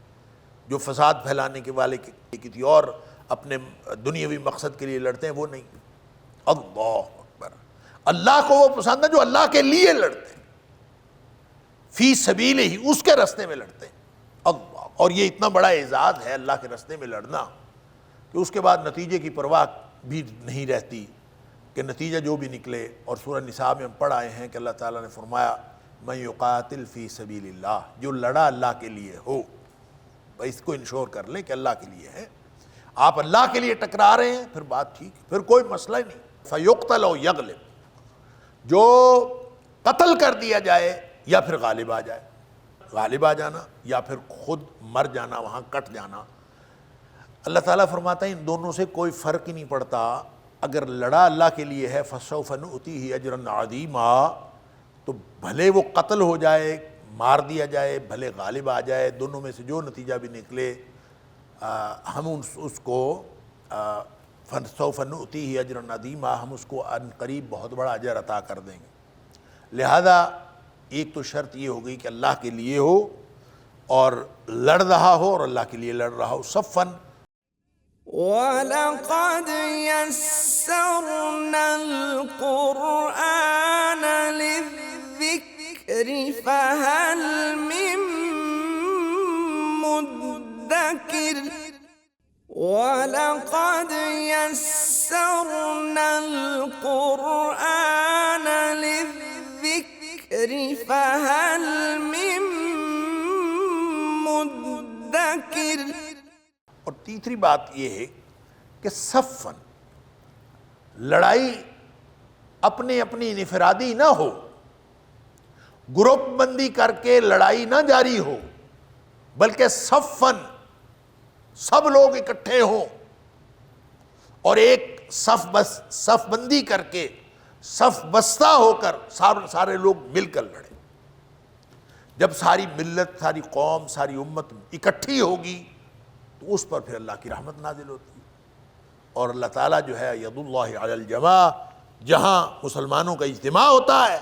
جو فساد پھیلانے کے والے کسی اور اپنے دنیاوی مقصد کے لیے لڑتے ہیں، وہ نہیں۔ اللہ اکبر، اللہ کو وہ پسند ہے جو اللہ کے لیے لڑتے ہیں، فی سبیلہ، اس کے راستے میں لڑتے ہیں۔ اللہ، اور یہ اتنا بڑا اعزاز ہے اللہ کے راستے میں لڑنا کہ اس کے بعد نتیجے کی پرواہ بھی نہیں رہتی، کہ نتیجہ جو بھی نکلے۔ اور سورہ نساء میں ہم پڑھ آئے ہیں کہ اللہ تعالیٰ نے فرمایا من یقاتل فی سبیل اللہ، جو لڑا اللہ کے لیے ہو، اس کو انشور کر لیں کہ اللہ کے لیے ہے۔ آپ اللہ کے لیے ٹکرا رہے ہیں، پھر بات ٹھیک ہے، پھر کوئی مسئلہ ہی نہیں۔ فیقتل او یغلب، جو قتل کر دیا جائے یا پھر غالب آ جائے، غالب آ جانا یا پھر خود مر جانا، وہاں کٹ جانا۔ اللہ تعالیٰ فرماتا ہے ان دونوں سے کوئی فرق ہی نہیں پڑتا، اگر لڑا اللہ کے لیے ہے فسوف نؤتیہ اجرا عظیما، تو بھلے وہ قتل ہو جائے، مار دیا جائے، بھلے غالب آ جائے، دونوں میں سے جو نتیجہ بھی نکلے، ہم اس کو فسوف نؤتیہ اجرا عظیما، ہم اس کو ان قریب بہت بڑا اجر عطا کر دیں گے۔ لہذا ایک تو شرط یہ ہو گئی کہ اللہ کے لیے ہو اور لڑ رہا ہو اور اللہ کے لیے لڑ رہا ہو، صفاً۔ وَلَقَدْ يَسَّرْنَا الْقُرْآنَ لِلذِّكْرِ فَهَلْ مِن مدكر وَلَقَدْ يَسَّرْنَا الْقُرْآنَ لِلذِّكْرِ فَهَلْ مِن مُدَّكِرٍ۔ اور تیسری بات یہ ہے کہ صفاً لڑائی اپنی اپنی انفرادی نہ ہو، گروپ بندی کر کے لڑائی نہ جاری ہو، بلکہ صفاً سب لوگ اکٹھے ہوں اور ایک صف بندی کر کے صف بستہ ہو کر سارے لوگ مل کر لڑیں۔ جب ساری ملت، ساری قوم، ساری امت اکٹھی ہوگی تو اس پر پھر اللہ کی رحمت نازل ہوتی ہے۔ اور اللہ تعالیٰ جو ہے ید اللہ علی الجماع، جہاں مسلمانوں کا اجتماع ہوتا ہے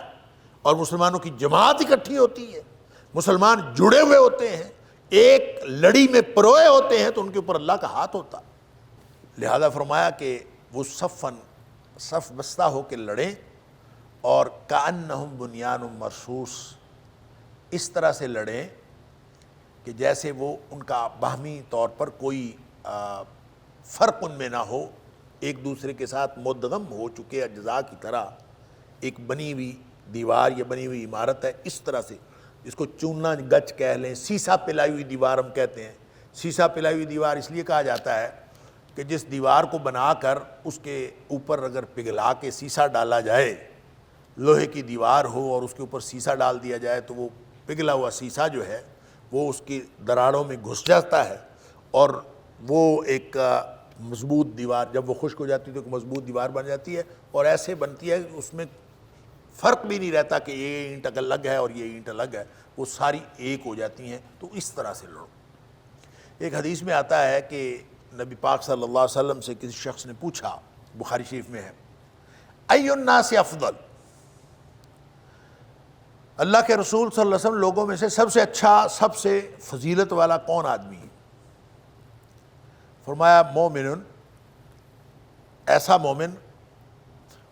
اور مسلمانوں کی جماعت اکٹھی ہوتی ہے، مسلمان جڑے ہوئے ہوتے ہیں، ایک لڑی میں پروئے ہوتے ہیں، تو ان کے اوپر اللہ کا ہاتھ ہوتا ہے۔ لہذا فرمایا کہ وہ صف بستہ ہو کے لڑیں اور کأنہم بنیان مرصوص، اس طرح سے لڑیں کہ جیسے وہ ان کا باہمی طور پر کوئی فرق ان میں نہ ہو، ایک دوسرے کے ساتھ مدغم ہو چکے اجزاء کی طرح ایک بنی ہوئی دیوار یا بنی ہوئی عمارت ہے، اس طرح سے جس کو چوننا گچ کہہ لیں، سیسا پلائی ہوئی دیوار ہم کہتے ہیں۔ سیسا پلائی ہوئی دیوار اس لیے کہا جاتا ہے کہ جس دیوار کو بنا کر اس کے اوپر اگر پگھلا کے سیسا ڈالا جائے، لوہے کی دیوار ہو اور اس کے اوپر سیسا ڈال دیا جائے تو وہ پگھلا ہوا سیسا جو ہے وہ اس کی دراڑوں میں گھس جاتا ہے اور وہ ایک مضبوط دیوار، جب وہ خشک ہو جاتی ہے تو ایک مضبوط دیوار بن جاتی ہے، اور ایسے بنتی ہے کہ اس میں فرق بھی نہیں رہتا کہ یہ اینٹ الگ ہے اور یہ اینٹ الگ ہے، وہ ساری ایک ہو جاتی ہیں۔ تو اس طرح سے لڑو۔ ایک حدیث میں آتا ہے کہ نبی پاک صلی اللہ علیہ وسلم سے کسی شخص نے پوچھا، بخاری شریف میں ہے، ای الناس افضل، اللہ کے رسول صلی اللہ علیہ وسلم لوگوں میں سے سب سے اچھا، سب سے فضیلت والا کون آدمی ہے؟ فرمایا مومن، ایسا مومن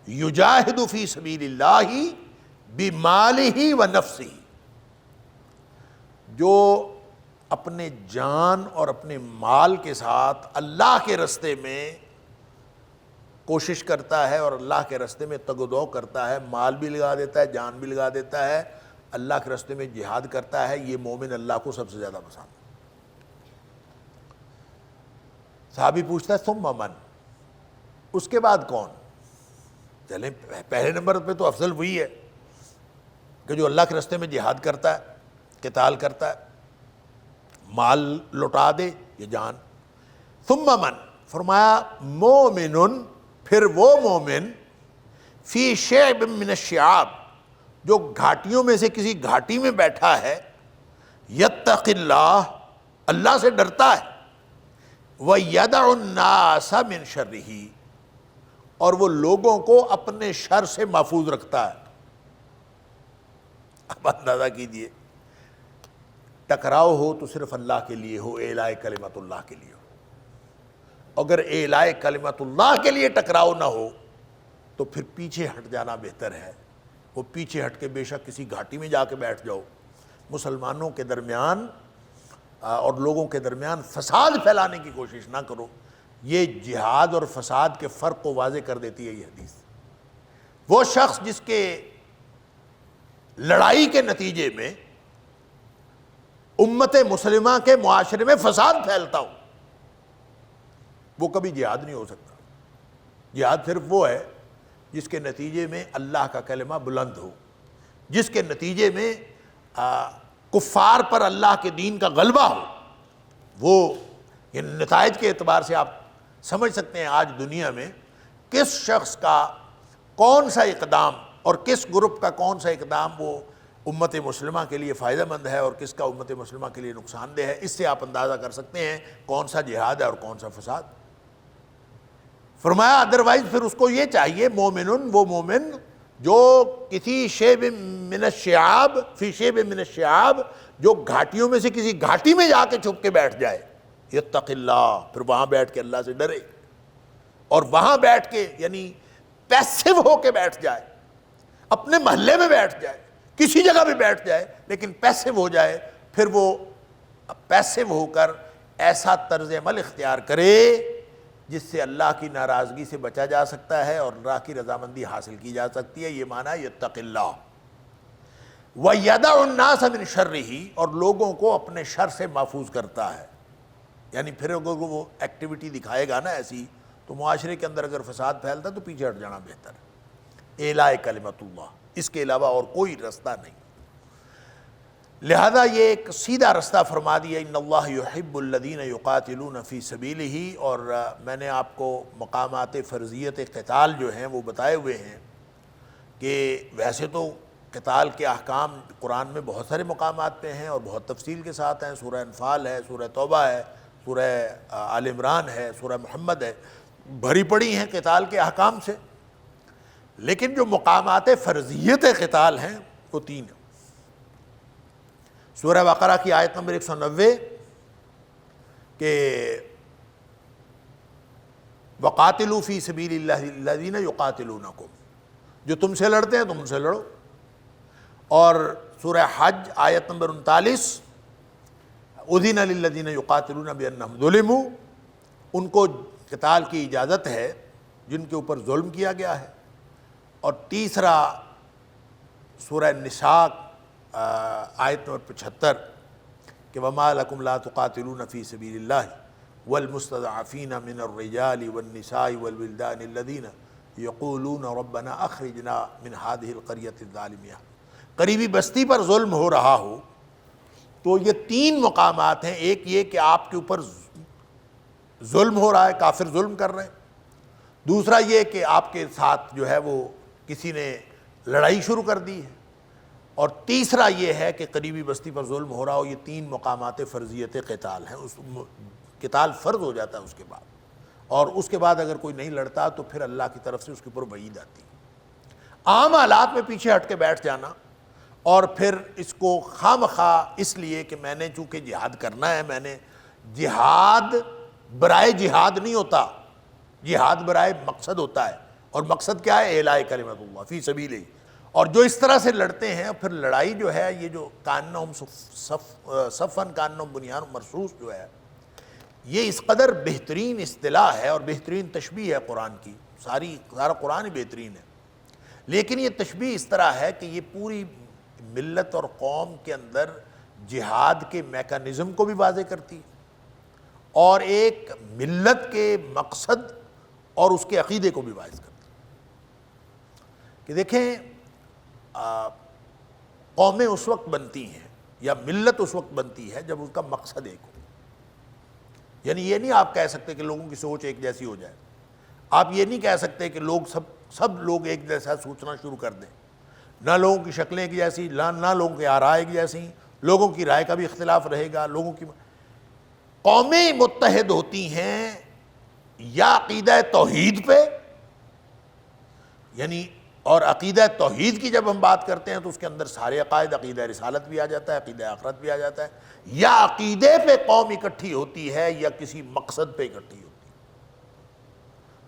یجاہد فی سبیل اللہ بمالہ و نفسہ، جو اپنے جان اور اپنے مال کے ساتھ اللہ کے رستے میں کوشش کرتا ہے اور اللہ کے رستے میں تگ و دو کرتا ہے، مال بھی لگا دیتا ہے، جان بھی لگا دیتا ہے، اللہ کے رستے میں جہاد کرتا ہے، یہ مومن اللہ کو سب سے زیادہ پسند ہے۔ صحابی پوچھتا ہے ثم من، اس کے بعد کون؟ چلیں پہلے نمبر پہ تو افضل وہی ہے کہ جو اللہ کے راستے میں جہاد کرتا ہے، قتال کرتا ہے، مال لوٹا دے یا جان۔ ثم من، فرمایا مومن، پھر وہ مومن فی شعب من الشعاب، جو گھاٹیوں میں سے کسی گھاٹی میں بیٹھا ہے، یتق اللہ، اللہ سے ڈرتا ہے، وَيَدَعُ النَّاسَ مِن شَرِّهِ، اور وہ لوگوں کو اپنے شر سے محفوظ رکھتا ہے۔ اب اندازہ کیجئے، ٹکراؤ ہو تو صرف اللہ کے لیے ہو، اعلاء کلمت اللہ کے لیے ہو۔ اگر اعلاء کلمت اللہ کے لیے ٹکراؤ نہ ہو تو پھر پیچھے ہٹ جانا بہتر ہے۔ وہ پیچھے ہٹ کے بے شک کسی گھاٹی میں جا کے بیٹھ جاؤ، مسلمانوں کے درمیان اور لوگوں کے درمیان فساد پھیلانے کی کوشش نہ کرو۔ یہ جہاد اور فساد کے فرق کو واضح کر دیتی ہے یہ حدیث۔ وہ شخص جس کے لڑائی کے نتیجے میں امت مسلمہ کے معاشرے میں فساد پھیلتا ہو، وہ کبھی جہاد نہیں ہو سکتا۔ جہاد صرف وہ ہے جس کے نتیجے میں اللہ کا کلمہ بلند ہو، جس کے نتیجے میں کفار پر اللہ کے دین کا غلبہ ہو۔ وہ نتائج کے اعتبار سے آپ سمجھ سکتے ہیں آج دنیا میں کس شخص کا کون سا اقدام اور کس گروپ کا کون سا اقدام وہ امت مسلمہ کے لیے فائدہ مند ہے اور کس کا امت مسلمہ کے لیے نقصان دہ ہے۔ اس سے آپ اندازہ کر سکتے ہیں کون سا جہاد ہے اور کون سا فساد۔ فرمایا ادروائز پھر اس کو یہ چاہیے مومنن، وہ مومن جو کسی شیب من الشعاب، فی شیب من الشعاب، جو گھاٹیوں میں سے کسی گھاٹی میں جا کے چھپ کے بیٹھ جائے، یتق اللہ، پھر وہاں بیٹھ کے اللہ سے ڈرے، اور وہاں بیٹھ کے یعنی پیسو ہو کے بیٹھ جائے، اپنے محلے میں بیٹھ جائے، کسی جگہ بھی بیٹھ جائے لیکن پیسو ہو جائے، پھر وہ پیسو ہو کر ایسا طرز عمل اختیار کرے جس سے اللہ کی ناراضگی سے بچا جا سکتا ہے اور اللہ کی رضامندی حاصل کی جا سکتی ہے. یہ معنی ہے یتق اللہ. وَيَدَعُ النَّاسَ مِنْ شَرِّهِ، اور لوگوں کو اپنے شر سے محفوظ کرتا ہے. یعنی پھر اگر وہ ایکٹیویٹی دکھائے گا نا ایسی، تو معاشرے کے اندر اگر فساد پھیلتا تو پیچھے ہٹ جانا بہتر ہے. اعلاء کلمت اللہ، اس کے علاوہ اور کوئی رستہ نہیں. لہذا یہ ایک سیدھا رستہ فرما دیا، ان اللہ یحب الذین یقاتلون فی سبیلہ. اور میں نے آپ کو مقامات فرضیت قتال جو ہیں وہ بتائے ہوئے ہیں کہ ویسے تو قتال کے احکام قرآن میں بہت سارے مقامات پہ ہیں اور بہت تفصیل کے ساتھ ہیں. سورہ انفال ہے، سورہ توبہ ہے، سورہ آل عمران ہے، سورہ محمد ہے، بھری پڑی ہیں قتال کے احکام سے. لیکن جو مقامات فرضیت قتال ہیں وہ 3 ہیں. سورہ بقرہ کی آیت نمبر 190 کہ وَقَاتِلُوا فِي سَبِيلِ اللَّهِ الَّذِينَ يُقَاتِلُونَكُمْ، جو تم سے لڑتے ہیں تم سے لڑو. اور سورہ حج آیت نمبر 39 اُذِنَ لِلَّذِينَ يُقَاتِلُونَ بِأَنَّهُمْ ظُلِمُوا، ان کو قتال کی اجازت ہے جن کے اوپر ظلم کیا گیا ہے. اور تیسرا سورہ نساء آیت نمبر 75 کہ وَمَا لَكُمْ لَا تُقَاتِلُونَ فِي سَبِيلِ اللَّهِ وَالْمُسْتَضْعَفِينَ مِنَ الرِّجَالِ وَالنِّسَاءِ وَالْوِلْدَانِ الَّذِينَ يَقُولُونَ رَبَّنَا أَخْرِجْنَا مِنْ هَذِهِ الْقَرْيَةِ الظَّالِمَةِ. قریبی بستی پر ظلم ہو رہا ہو تو یہ 3 مقامات ہیں. ایک یہ کہ آپ کے اوپر ظلم ہو رہا ہے، کافر ظلم کر رہے ہیں. دوسرا یہ کہ آپ کے ساتھ جو ہے وہ کسی نے لڑائی شروع کر دی ہے. اور تیسرا یہ ہے کہ قریبی بستی پر ظلم ہو رہا ہو. یہ 3 مقامات فرضیت قتال ہیں. اس قتال فرض ہو جاتا ہے اس کے بعد، اور اس کے بعد اگر کوئی نہیں لڑتا تو پھر اللہ کی طرف سے اس کے اوپر وعید آتی ہے. عام حالات میں پیچھے ہٹ کے بیٹھ جانا اور پھر اس کو خواہ اس لیے کہ میں نے چونکہ جہاد کرنا ہے، میں نے جہاد برائے جہاد نہیں ہوتا، جہاد برائے مقصد ہوتا ہے. اور مقصد کیا ہے؟ اعلاء کلمت اللہ فی سبیلہ. اور جو اس طرح سے لڑتے ہیں پھر لڑائی جو ہے یہ جو کانہم صفن کانہم بنیان مرصوص جو ہے، یہ اس قدر بہترین اصطلاح ہے اور بہترین تشبیہ ہے قرآن کی. سارا قرآن ہی بہترین ہے، لیکن یہ تشبیہ اس طرح ہے کہ یہ پوری ملت اور قوم کے اندر جہاد کے میکانزم کو بھی واضح کرتی ہے اور ایک ملت کے مقصد اور اس کے عقیدے کو بھی واضح کرتی ہے. کہ دیکھیں قومیں اس وقت بنتی ہیں یا ملت اس وقت بنتی ہے جب اس کا مقصد ایک ہو. یعنی یہ نہیں آپ کہہ سکتے کہ لوگوں کی سوچ ایک جیسی ہو جائے. آپ یہ نہیں کہہ سکتے کہ لوگ سب لوگ ایک جیسا سوچنا شروع کر دیں. نہ لوگوں کی شکلیں ایک جیسی، نہ لوگوں کی آراء ایک جیسی، لوگوں کی رائے کا بھی اختلاف رہے گا. قومیں متحد ہوتی ہیں یا عقیدہ توحید پہ، یعنی اور عقیدہ توحید کی جب ہم بات کرتے ہیں تو اس کے اندر سارے عقائد، عقیدہ رسالت بھی آ جاتا ہے، عقیدہ آخرت بھی آ جاتا ہے. یا عقیدے پہ قوم اکٹھی ہوتی ہے یا کسی مقصد پہ اکٹھی ہوتی ہے.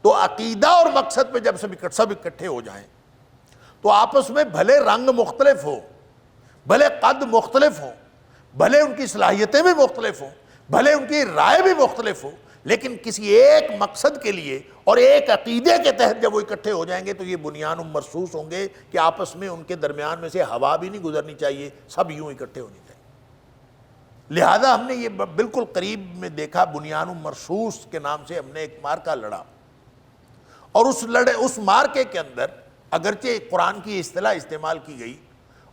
تو عقیدہ اور مقصد پہ جب سب اکٹھے ہو جائیں تو آپس میں بھلے رنگ مختلف ہو، بھلے قد مختلف ہو، بھلے ان کی صلاحیتیں بھی مختلف ہوں، بھلے ان کی رائے بھی مختلف ہو، لیکن کسی ایک مقصد کے لیے اور ایک عقیدے کے تحت جب وہ اکٹھے ہو جائیں گے تو یہ بنیان مرصوص ہوں گے کہ آپس میں ان کے درمیان میں سے ہوا بھی نہیں گزرنی چاہیے، سب یوں اکٹھے ہونے چاہیے. لہذا ہم نے یہ بالکل قریب میں دیکھا، بنیان مرصوص کے نام سے ہم نے ایک مارکا لڑا، اور اس مارکے کے اندر اگرچہ قرآن کی اصطلاح استعمال کی گئی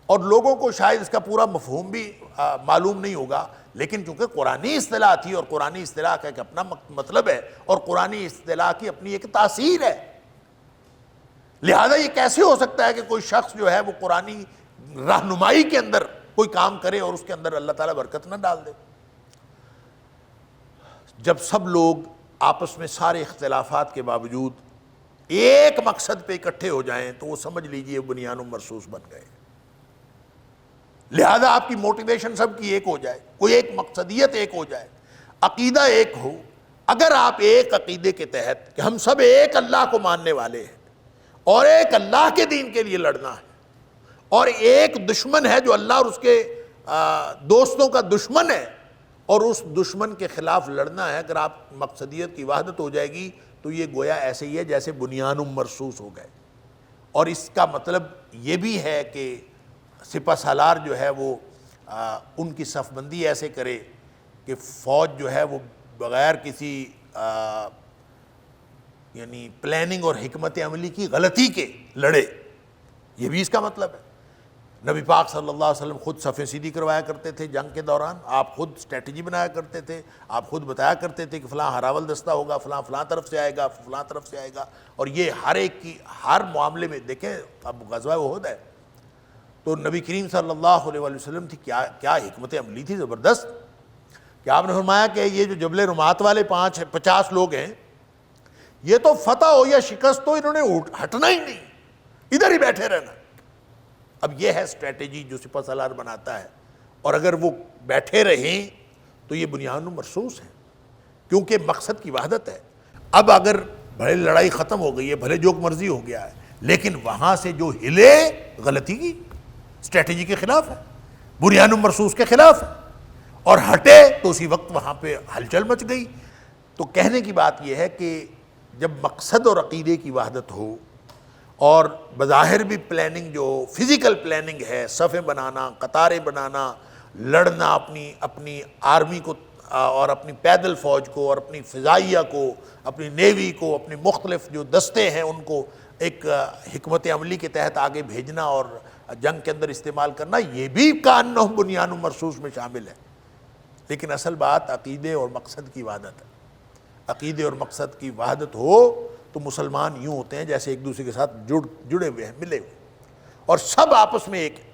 اور لوگوں کو شاید اس کا پورا مفہوم بھی معلوم نہیں ہوگا، لیکن چونکہ قرآنی اصطلاح تھی اور قرآنی اصطلاح کا ایک اپنا مطلب ہے اور قرآنی اصطلاح کی اپنی ایک تاثیر ہے. لہذا یہ کیسے ہو سکتا ہے کہ کوئی شخص جو ہے وہ قرآنی رہنمائی کے اندر کوئی کام کرے اور اس کے اندر اللہ تعالیٰ برکت نہ ڈال دے؟ جب سب لوگ آپس میں سارے اختلافات کے باوجود ایک مقصد پہ اکٹھے ہو جائیں تو وہ سمجھ لیجئے بنیان مرصوص بن گئے. لہذا آپ کی موٹیویشن سب کی ایک ہو جائے، کوئی ایک مقصدیت ایک ہو جائے، عقیدہ ایک ہو. اگر آپ ایک عقیدے کے تحت کہ ہم سب ایک اللہ کو ماننے والے ہیں اور ایک اللہ کے دین کے لیے لڑنا ہے، اور ایک دشمن ہے جو اللہ اور اس کے دوستوں کا دشمن ہے، اور اس دشمن کے خلاف لڑنا ہے. اگر آپ مقصدیت کی وحدت ہو جائے گی تو یہ گویا ایسے ہی ہے جیسے بنیان مرصوص ہو گئے. اور اس کا مطلب یہ بھی ہے کہ سپہ سالار جو ہے وہ ان کی صف بندی ایسے کرے کہ فوج جو ہے وہ بغیر کسی یعنی پلاننگ اور حکمت عملی کی غلطی کے لڑے. یہ بھی اس کا مطلب ہے. نبی پاک صلی اللہ علیہ وسلم خود صفیں سیدھی کروایا کرتے تھے جنگ کے دوران. آپ خود اسٹریٹجی بنایا کرتے تھے. آپ خود بتایا کرتے تھے کہ فلاں ہراول دستہ ہوگا, فلاں فلاں طرف سے آئے گا, فلاں طرف سے آئے گا. اور یہ ہر ایک کی ہر معاملے میں دیکھیں. اب غزوہ احد ہے تو نبی کریم صلی اللہ علیہ وسلم تھی کیا حکمت عملی تھی زبردست. کہ آپ نے فرمایا کہ یہ جو جبل رمات والے 50 لوگ ہیں, یہ تو فتح ہو یا شکست تو انہوں نے ہٹنا ہی نہیں, ادھر ہی بیٹھے رہنا. اب یہ ہے اسٹریٹجی جو سپہ سالار بناتا ہے. اور اگر وہ بیٹھے رہیں تو یہ بنیان مرصوص ہے کیونکہ مقصد کی وحدت ہے. اب اگر بھلے لڑائی ختم ہو گئی ہے, بھلے جو مرضی ہو گیا ہے, لیکن وہاں سے جو ہلے غلطی کی, اسٹریٹجی کے خلاف ہے, بنیان مرصوص کے خلاف ہے, اور ہٹے تو اسی وقت وہاں پہ ہلچل مچ گئی. تو کہنے کی بات یہ ہے کہ جب مقصد اور عقیدے کی وحدت ہو اور بظاہر بھی پلاننگ جو فزیکل پلاننگ ہے, صفیں بنانا, قطاریں بنانا, لڑنا, اپنی آرمی کو اور اپنی پیدل فوج کو اور اپنی فضائیہ کو, اپنی نیوی کو, اپنی مختلف جو دستے ہیں ان کو ایک حکمت عملی کے تحت آگے بھیجنا اور جنگ کے اندر استعمال کرنا, یہ بھی کانہم بنیان مرصوص میں شامل ہے. لیکن اصل بات عقیدے اور مقصد کی وحدت ہے. عقیدے اور مقصد کی وحدت ہو تو مسلمان یوں ہوتے ہیں جیسے ایک دوسرے کے ساتھ جڑے ہوئے ہیں, ملے ہوئے, اور سب آپس میں ایک ہیں.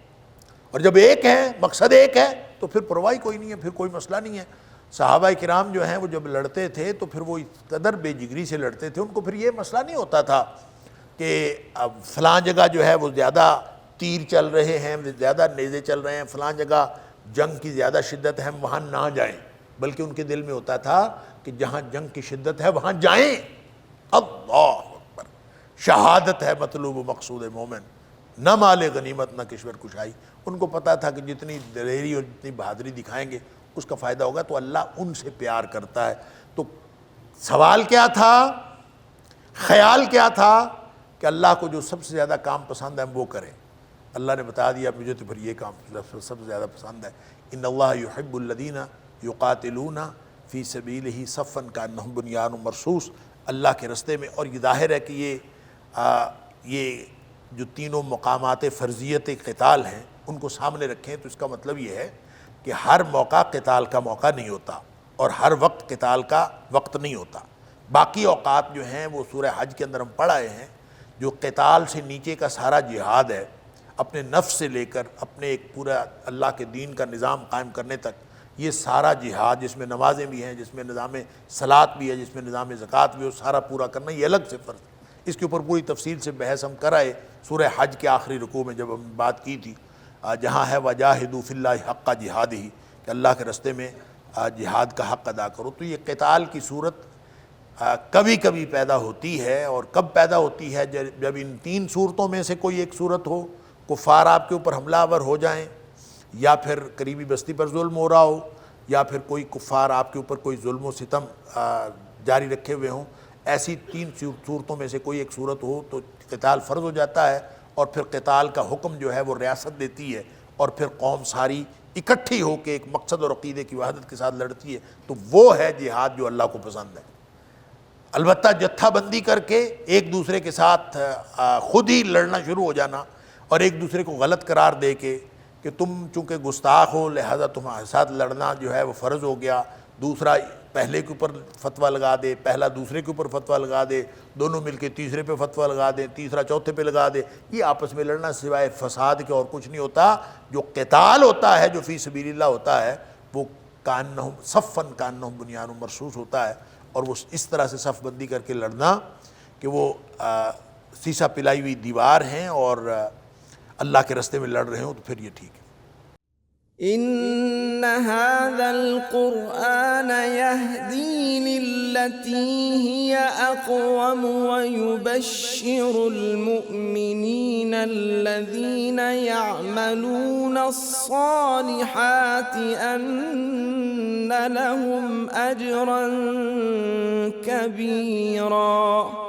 اور جب ایک ہیں, مقصد ایک ہے, تو پھر پرواہی کوئی نہیں ہے, پھر کوئی مسئلہ نہیں ہے. صحابہ کرام جو ہیں وہ جب لڑتے تھے تو پھر وہ اس قدر بے جگری سے لڑتے تھے, ان کو پھر یہ مسئلہ نہیں ہوتا تھا کہ اب فلاں جگہ جو ہے وہ زیادہ تیر چل رہے ہیں, زیادہ نیزے چل رہے ہیں, فلاں جگہ جنگ کی زیادہ شدت ہے, ہم وہاں نہ جائیں. بلکہ ان کے دل میں ہوتا تھا کہ جہاں جنگ کی شدت ہے وہاں جائیں. اللہ اکبر, شہادت ہے مطلوب و مقصود مومن, نہ مال غنیمت نہ کشور کشائی. ان کو پتا تھا کہ جتنی دلیری اور جتنی بہادری دکھائیں گے اس کا فائدہ ہوگا. تو اللہ ان سے پیار کرتا ہے. تو سوال کیا تھا, خیال کیا تھا کہ اللہ کو جو سب سے زیادہ کام پسند ہے ہم وہ کریں. اللہ نے بتا دیا مجھے تو پھر یہ کام سب سے زیادہ پسند ہے. ان اللہ یحب الذین یقاتلون فی سبیلہ صفا کانہم بنیان مرصوص. اللہ کے رستے میں. اور یہ ظاہر ہے کہ یہ جو تینوں مقامات فرضیت قتال ہیں ان کو سامنے رکھیں تو اس کا مطلب یہ ہے کہ ہر موقع قتال کا موقع نہیں ہوتا اور ہر وقت قتال کا وقت نہیں ہوتا. باقی اوقات جو ہیں وہ سورہ حج کے اندر ہم پڑھ آئے ہیں, جو قتال سے نیچے کا سارا جہاد ہے, اپنے نفس سے لے کر اپنے ایک پورا اللہ کے دین کا نظام قائم کرنے تک, یہ سارا جہاد جس میں نمازیں بھی ہیں, جس میں نظام صلاۃ بھی ہے, جس میں نظام زکوٰۃ بھی ہے, سارا پورا کرنا یہ الگ سے فرض ہے. اس کے اوپر پوری تفصیل سے بحث ہم کرائے سورہ حج کے آخری رکوع میں جب ہم بات کی تھی, جہاں ہے وجاہدوا فی اللہ حق جہادہ, کہ اللہ کے رستے میں جہاد کا حق ادا کرو. تو یہ قتال کی صورت کبھی کبھی پیدا ہوتی ہے. اور کب پیدا ہوتی ہے؟ جب ان 3 صورتوں میں سے کوئی ایک صورت ہو, کفار آپ کے اوپر حملہ آور ہو جائیں, یا پھر قریبی بستی پر ظلم ہو رہا ہو, یا پھر کوئی کفار آپ کے اوپر کوئی ظلم و ستم جاری رکھے ہوئے ہوں. ایسی 3 صورتوں میں سے کوئی ایک صورت ہو تو قتال فرض ہو جاتا ہے. اور پھر قتال کا حکم جو ہے وہ ریاست دیتی ہے, اور پھر قوم ساری اکٹھی ہو کے ایک مقصد اور عقیدے کی وحدت کے ساتھ لڑتی ہے. تو وہ ہے جہاد جو اللہ کو پسند ہے. البتہ جتھا بندی کر کے ایک دوسرے کے ساتھ خود ہی لڑنا شروع ہو جانا, اور ایک دوسرے کو غلط قرار دے کے کہ تم چونکہ گستاخ ہو لہذا تمہارے ساتھ لڑنا جو ہے وہ فرض ہو گیا, دوسرا پہلے کے اوپر فتویٰ لگا دے, پہلا دوسرے کے اوپر فتویٰ لگا دے, دونوں مل کے تیسرے پہ فتویٰ لگا دیں, تیسرا چوتھے پہ لگا دے, یہ آپس میں لڑنا سوائے فساد کے اور کچھ نہیں ہوتا. جو قتال ہوتا ہے, جو فی سبیل اللہ ہوتا ہے, وہ کانہم صفا کانہم بنیان مرصوص ہوتا ہے. اور وہ اس طرح سے صف بندی کر کے لڑنا کہ وہ سیسا پلائی ہوئی دیوار ہیں اور اللہ کے رستے میں لڑ رہے ہوں, تو پھر یہ ٹھیک ہے. ان هذا القرآن يهدي للتي هي اقوم ويبشر المؤمنين الذين يعملون الصالحات ان لهم أجرا كبيرا.